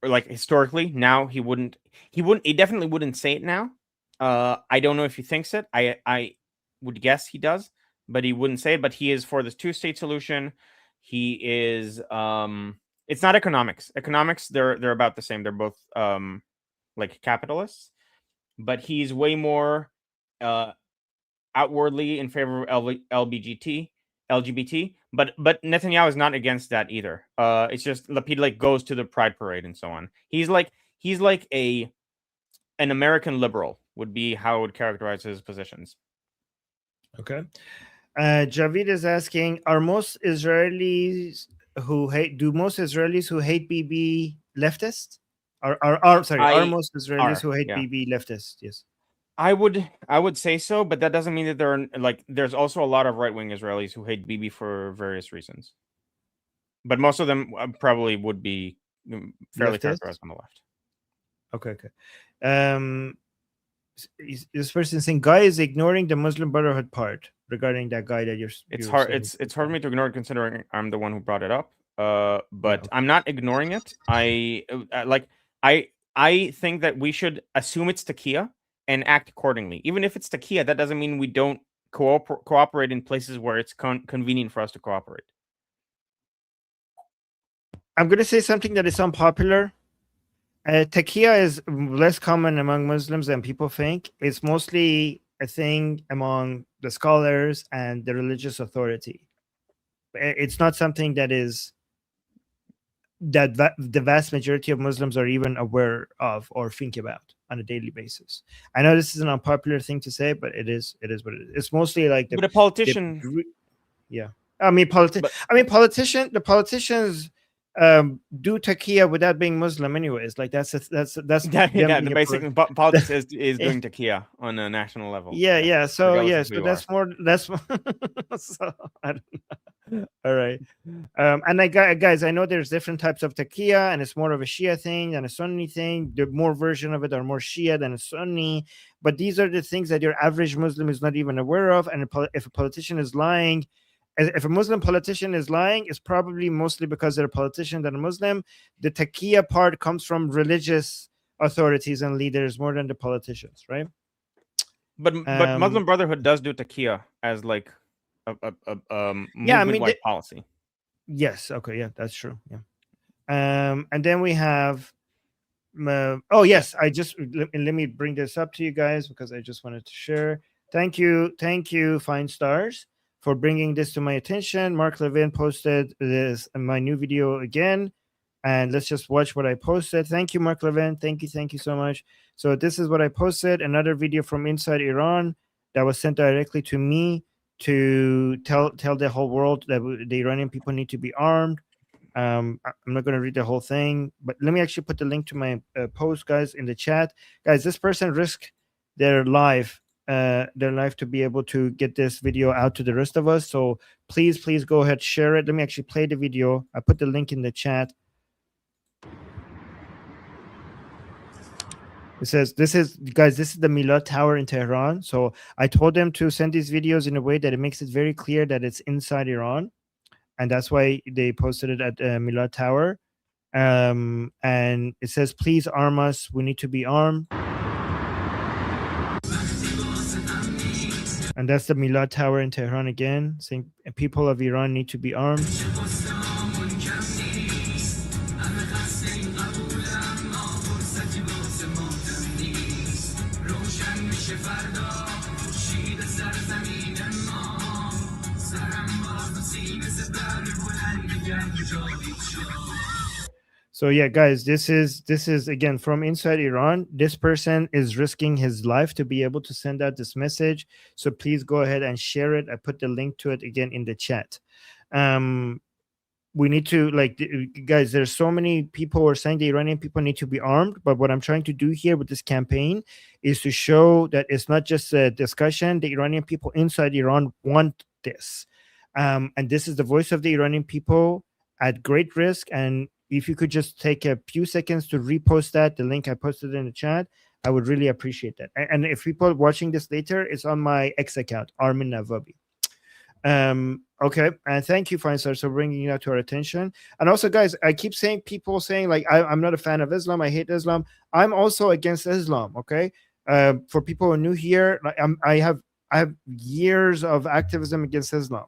Like historically, now he definitely wouldn't say it now. I don't know if he thinks it. I would guess he does, but he wouldn't say it. But he is for this two-state solution. He is it's not economics. Economics, they're about the same. They're both like capitalists, but he's way more outwardly in favor of LGBT, but Netanyahu is not against that either. It's just Lapid like goes to the Pride Parade and so on. He's like an American liberal would be how I would characterize his positions. Okay. Javid is asking: Are most Israelis do most Israelis who hate BB leftist? Are I most Israelis are who hate yeah. BB leftist? Yes. I would say so, but that doesn't mean that there are like there's also a lot of right wing Israelis who hate Bibi for various reasons. But most of them probably would be fairly Leftist. characterized on the left. Okay. Okay. Um, this person saying Guy is ignoring the Muslim Brotherhood part regarding that guy that It's you're hard. saying. It's hard for me to ignore considering I'm the one who brought it up. Yeah. But Okay. I'm not ignoring it. I think that we should assume it's Takia and act accordingly. Even if it's Takia, that doesn't mean we don't cooperate in places where it's convenient for us to cooperate. I'm going to say something that is unpopular. Takia is less common among Muslims than people think. It's mostly a thing among the scholars and the religious authority. It's not something that is the vast majority of Muslims are even aware of or think about on a daily basis. I know this is an unpopular thing to say, but it is what it is. It's mostly like But a the politician, yeah. I mean, but the politicians do takia without being Muslim, anyways. Like that's them the being a basic politics is doing Takia on a national level. Yeah, regardless of who So you are. that's so I don't know. All right. And guys, I know there's different types of takia, and it's more of a Shia thing than a Sunni thing. The more version of it are more Shia than a Sunni. But these are the things that your average Muslim is not even aware of. And if a politician is lying, if a Muslim politician is lying, it's probably mostly because they're a politician than a Muslim. The takia part comes from religious authorities and leaders more than the politicians, right? But Muslim Brotherhood does do Takia as like a Yeah, I mean, movement-wide policy. yes, okay, yeah, that's true. Yeah. And then we have oh yes, let me bring this up to you guys because I just wanted to share. Thank you, Fine Stars, for bringing this to my attention. Mark Levin posted this in my new video again, and let's just watch what I posted. Thank you, Mark Levin. Thank you so much. So this is what I posted: another video from inside Iran that was sent directly to me to tell the whole world that the Iranian people need to be armed. I'm not going to read the whole thing, but let me actually put the link to my post, guys, in the chat. Guys, this person risked their life to be able to get this video out to the rest of us. So please go ahead, share it. Let me actually play the video. I put the link in the chat. It says, this is the Milad Tower in Tehran. So I told them to send these videos in a way that it makes it very clear that it's inside Iran. And that's why they posted it at Milad Tower. And it says, please arm us. We need to be armed. And that's the Milad Tower in Tehran again, saying people of Iran need to be armed. So yeah, guys, this is again from inside Iran. This person is risking his life to be able to send out this message. So please go ahead and share it. I put the link to it again in the chat. We need to, like, guys, there's so many people who are saying the Iranian people need to be armed, but what I'm trying to do here with this campaign is to show that it's not just a discussion. The Iranian people inside Iran want this, and this is the voice of the Iranian people at great risk. And if you could just take a few seconds to repost the link I posted in the chat, I would really appreciate that. And if people are watching this later, it's on my X account, Armin Navabi. Okay, and thank you, Fine Stars, for bringing that to our attention. And also, guys, I keep saying, people saying like I'm not a fan of Islam, I hate Islam. I'm also against Islam. Okay, for people who are new here, I have years of activism against Islam,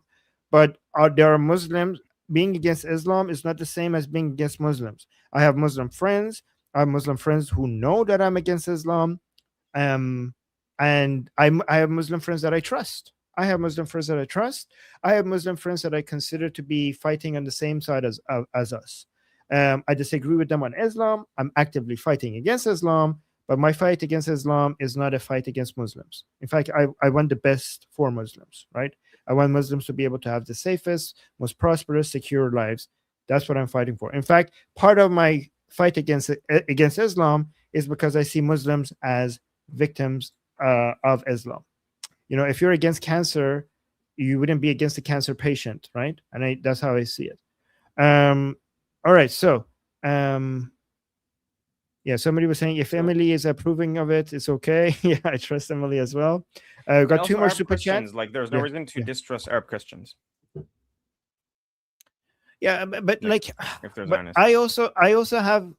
but there are Muslims. Being against Islam is not the same as being against Muslims. I have Muslim friends. I have Muslim friends who know that I'm against Islam, and I have Muslim friends that I trust. I have Muslim friends that I trust. I have Muslim friends that I consider to be fighting on the same side as us. I disagree with them on Islam. I'm actively fighting against Islam, but my fight against Islam is not a fight against Muslims. In fact, I want the best for Muslims, right? I want Muslims to be able to have the safest, most prosperous, secure lives. That's what I'm fighting for. In fact, part of my fight against Islam is because I see Muslims as victims of Islam. If you're against cancer, you wouldn't be against the cancer patient, right? And that's how I see it. All right, so yeah, somebody was saying if So- Emily is approving of it, it's okay. Yeah, I trust Emily as well. And Got also two more Arab super chats. Christians, like there's no Yeah, reason to yeah. distrust Arab Christians Yeah, but Like, like, if they're but Zionists. I also have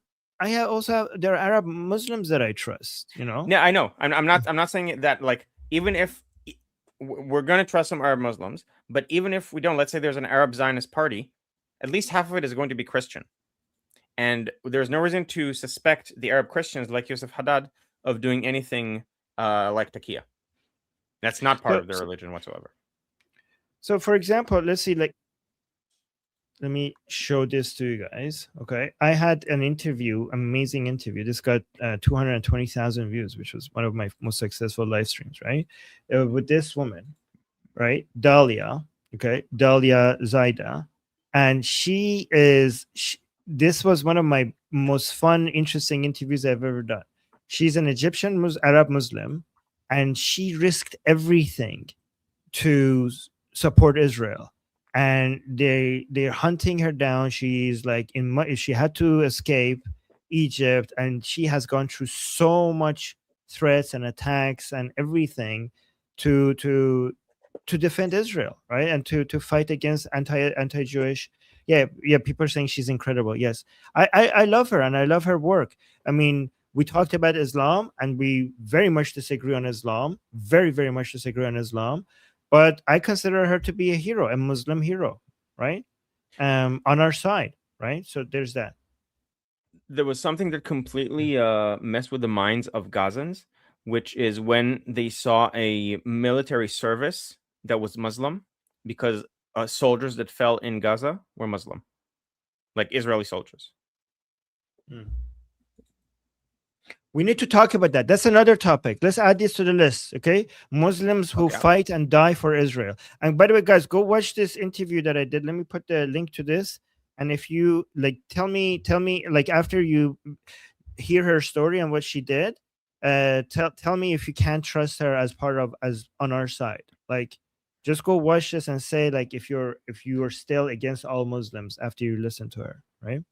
there are Arab Muslims that I trust. Yeah, I know. I'm not saying that like even if we're gonna trust some Arab Muslims, but even if we don't, let's say there's an Arab Zionist party, at least half of it is going to be Christian. And there's no reason to suspect the Arab Christians like Yusuf Haddad of doing anything like Taqiyya. That's not part So, of their religion whatsoever. so for example, let's see, like, let me show this to you guys. Okay, I had an interview, amazing interview. This got 220,000 views, which was one of my most successful live streams, right? With this woman, right? Dalia, okay, Dalia Zaida, and this was one of my most fun, interesting interviews I've ever done. She's an Egyptian Arab Muslim, and she risked everything to support Israel. And they're hunting her down. She's like she had to escape Egypt, and she has gone through so much threats and attacks and everything to defend Israel, right? And to fight against anti-Jewish. Yeah. People are saying she's incredible. Yes, I love her and I love her work. I mean, we talked about Islam and we very much disagree on Islam. Very, very much disagree on Islam. But I consider her to be a hero, a Muslim hero, right? On our side, right? So there's that. There was something that completely messed with the minds of Gazans, which is when they saw a military service that was Muslim, because soldiers that fell in Gaza were Muslim, like Israeli soldiers. We need to talk about that. That's another topic. Let's add this to the list. Okay. Muslims who Okay. fight and die for Israel. And by the way, guys, go watch this interview that I did. Let me put the link to this. And if you like, tell me, like, after you hear her story and what she did, tell me if you can't trust her as on our side. Like, just go watch this and say, like, if you are still against all Muslims after you listen to her, right?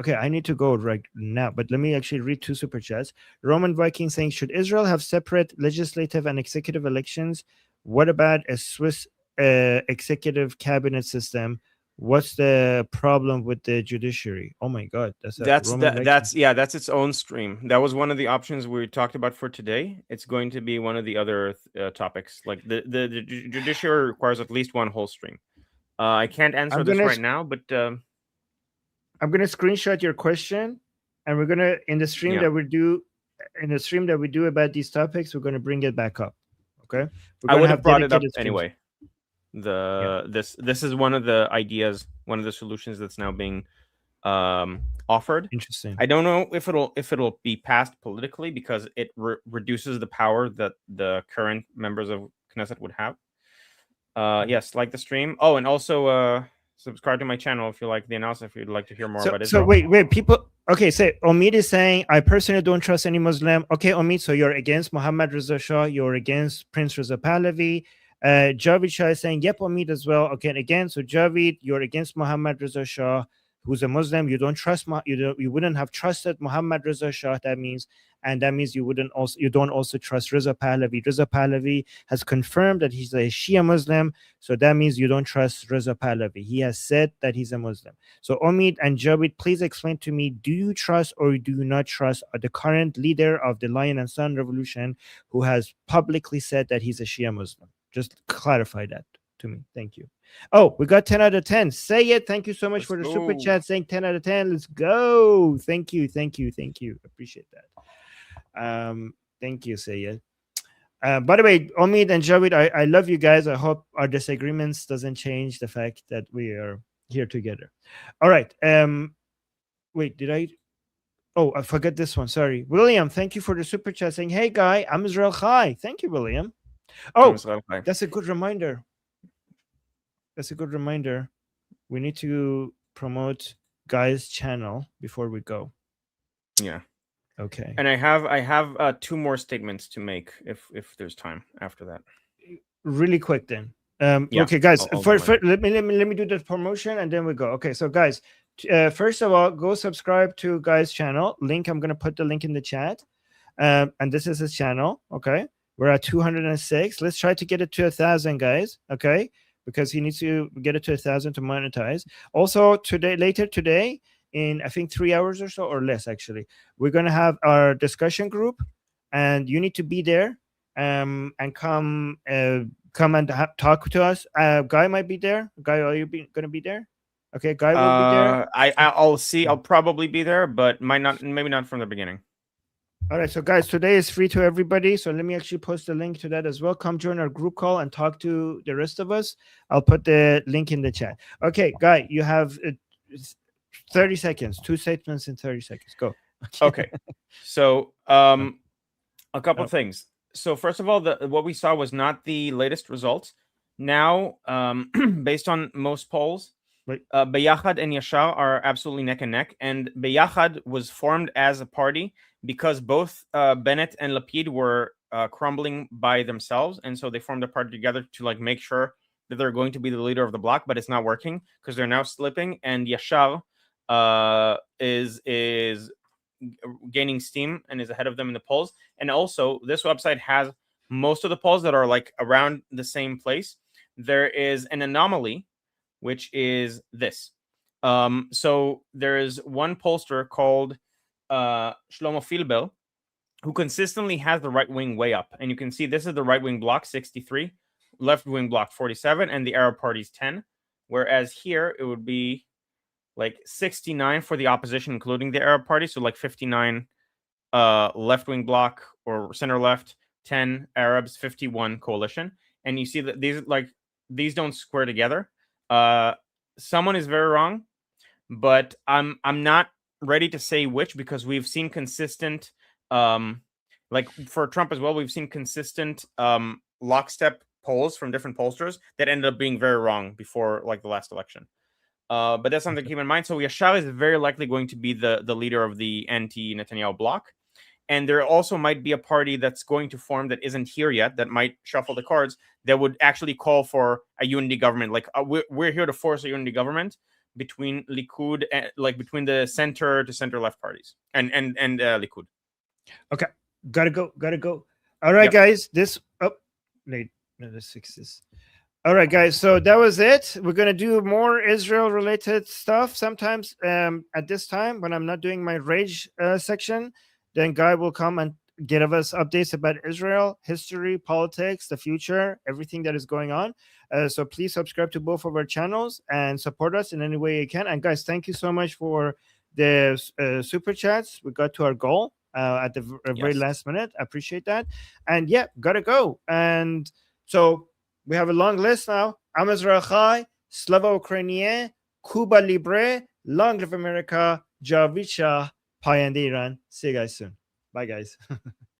Okay, I need to go right now, but let me actually read two super chats. Roman Viking saying, should Israel have separate legislative and executive elections? What about a Swiss executive cabinet system? What's the problem with the judiciary? Oh my God, that's its own stream. That was one of the options we talked about for today. It's going to be one of the other topics. Like the judiciary requires at least one whole stream. I can't answer this right now, but I'm gonna screenshot your question, and we're gonna in the stream that we do about these topics, we're gonna bring it back up. Okay, I would have brought it up anyway. This is one of the ideas, one of the solutions that's now being offered. Interesting. I don't know if it'll be passed politically because it reduces the power that the current members of Knesset would have. Yes, like the stream. Oh, and also subscribe to my channel if you like the announcement, if you'd like to hear more about Israel. So wait, people. Okay, so Omid is saying, I personally don't trust any Muslim. Okay, Omid, so you're against Mohammad Reza Shah, you're against Prince Reza Pahlavi. Javid Shah is saying, yep, Omid as well. Okay, and again, so Javid, you're against Mohammad Reza Shah, who's a Muslim. You don't trust, you wouldn't have trusted Mohammad Reza Shah, that means. And that means you don't also trust Reza Pahlavi. Reza Pahlavi has confirmed that he's a Shia Muslim, so that means you don't trust Reza Pahlavi. He has said that he's a Muslim. So Omid and Javid, please explain to me, do you trust or do you not trust the current leader of the Lion and Sun Revolution, who has publicly said that he's a Shia Muslim? Just clarify that to me. Thank you. Oh, we got 10 out of 10. Say it. Thank you so much for the super chat saying 10 out of 10. Let's go. Thank you. Appreciate that. Thank you, Sayed. By the way, Omid and Javid, I love you guys. I hope our disagreements doesn't change the fact that we are here together. All right. Wait, did I? Oh, I forgot this one. Sorry. William, thank you for the super chat saying, hey, guy, I'm Israel Chai. Thank you, William. Oh, Israel Chai. that's a good reminder. That's a good reminder. We need to promote Guy's channel before we go. Yeah. Okay. And I have 2 more statements to make if there's time after that. Really quick then. Yeah, Okay, guys. I'll do mine. Let me do the promotion and then we go. Okay, so guys, first of all, go subscribe to Guy's channel. Link. I'm gonna put the link in the chat. And this is his channel. Okay, we're at 206. Let's try to get it to 1,000, guys. Okay, because he needs to get it to 1,000 to monetize. Also, later today, in I think 3 hours or so or less, actually, we're gonna have our discussion group, and you need to be there. And come and talk to us. Guy might be there. Guy, are you gonna be there? Okay, Guy will be there. I'll see. I'll probably be there, but might not. Maybe not from the beginning. All right, so guys, today is free to everybody. So let me actually post a link to that as well. Come join our group call and talk to the rest of us. I'll put the link in the chat. Okay, Guy, you have 30 seconds. 2 statements in 30 seconds. Go. Okay. So, a couple of things. So, first of all, what we saw was not the latest results. Now, based on most polls, Beyachad and Yashar are absolutely neck and neck. And Beyachad was formed as a party because both Bennett and Lapid were crumbling by themselves. And so they formed a party together to like make sure that they're going to be the leader of the bloc, but it's not working because they're now slipping. And Yashar is gaining steam and is ahead of them in the polls. And also, this website has most of the polls that are like around the same place. There is an anomaly, which is this. So there is one pollster called Shlomo Filbel, who consistently has the right wing way up. And you can see this is the right wing bloc, 63, left wing bloc, 47, and the Arab parties, 10. Whereas here, it would be like 69 for the opposition, including the Arab party. So like 59 left wing bloc or center left, 10 Arabs, 51 coalition. And you see that these don't square together. Someone is very wrong, but I'm not ready to say which, because we've seen consistent, like for Trump as well, we've seen consistent lockstep polls from different pollsters that ended up being very wrong before like the last election. But that's something to keep in mind. So Yashar is very likely going to be the leader of the anti-Netanyahu bloc. And there also might be a party that's going to form that isn't here yet, that might shuffle the cards, that would actually call for a unity government. Like we're here to force a unity government between Likud, like between the center to center left parties and Likud. Okay, gotta go. All right, guys. Let's fix this. All right, guys. So that was it. We're gonna do more Israel-related stuff sometimes. At this time, when I'm not doing my rage section, then Guy will come and give us updates about Israel, history, politics, the future, everything that is going on. So please subscribe to both of our channels and support us in any way you can. And guys, thank you so much for the super chats. We got to our goal at the very last minute. I appreciate that. And yeah, gotta go. And so we have a long list now. Am Israel Chai, Slava Ukrainien, Cuba Libre, Long Live America, Javid Shah, Payande Iran. See you guys soon. Bye, guys.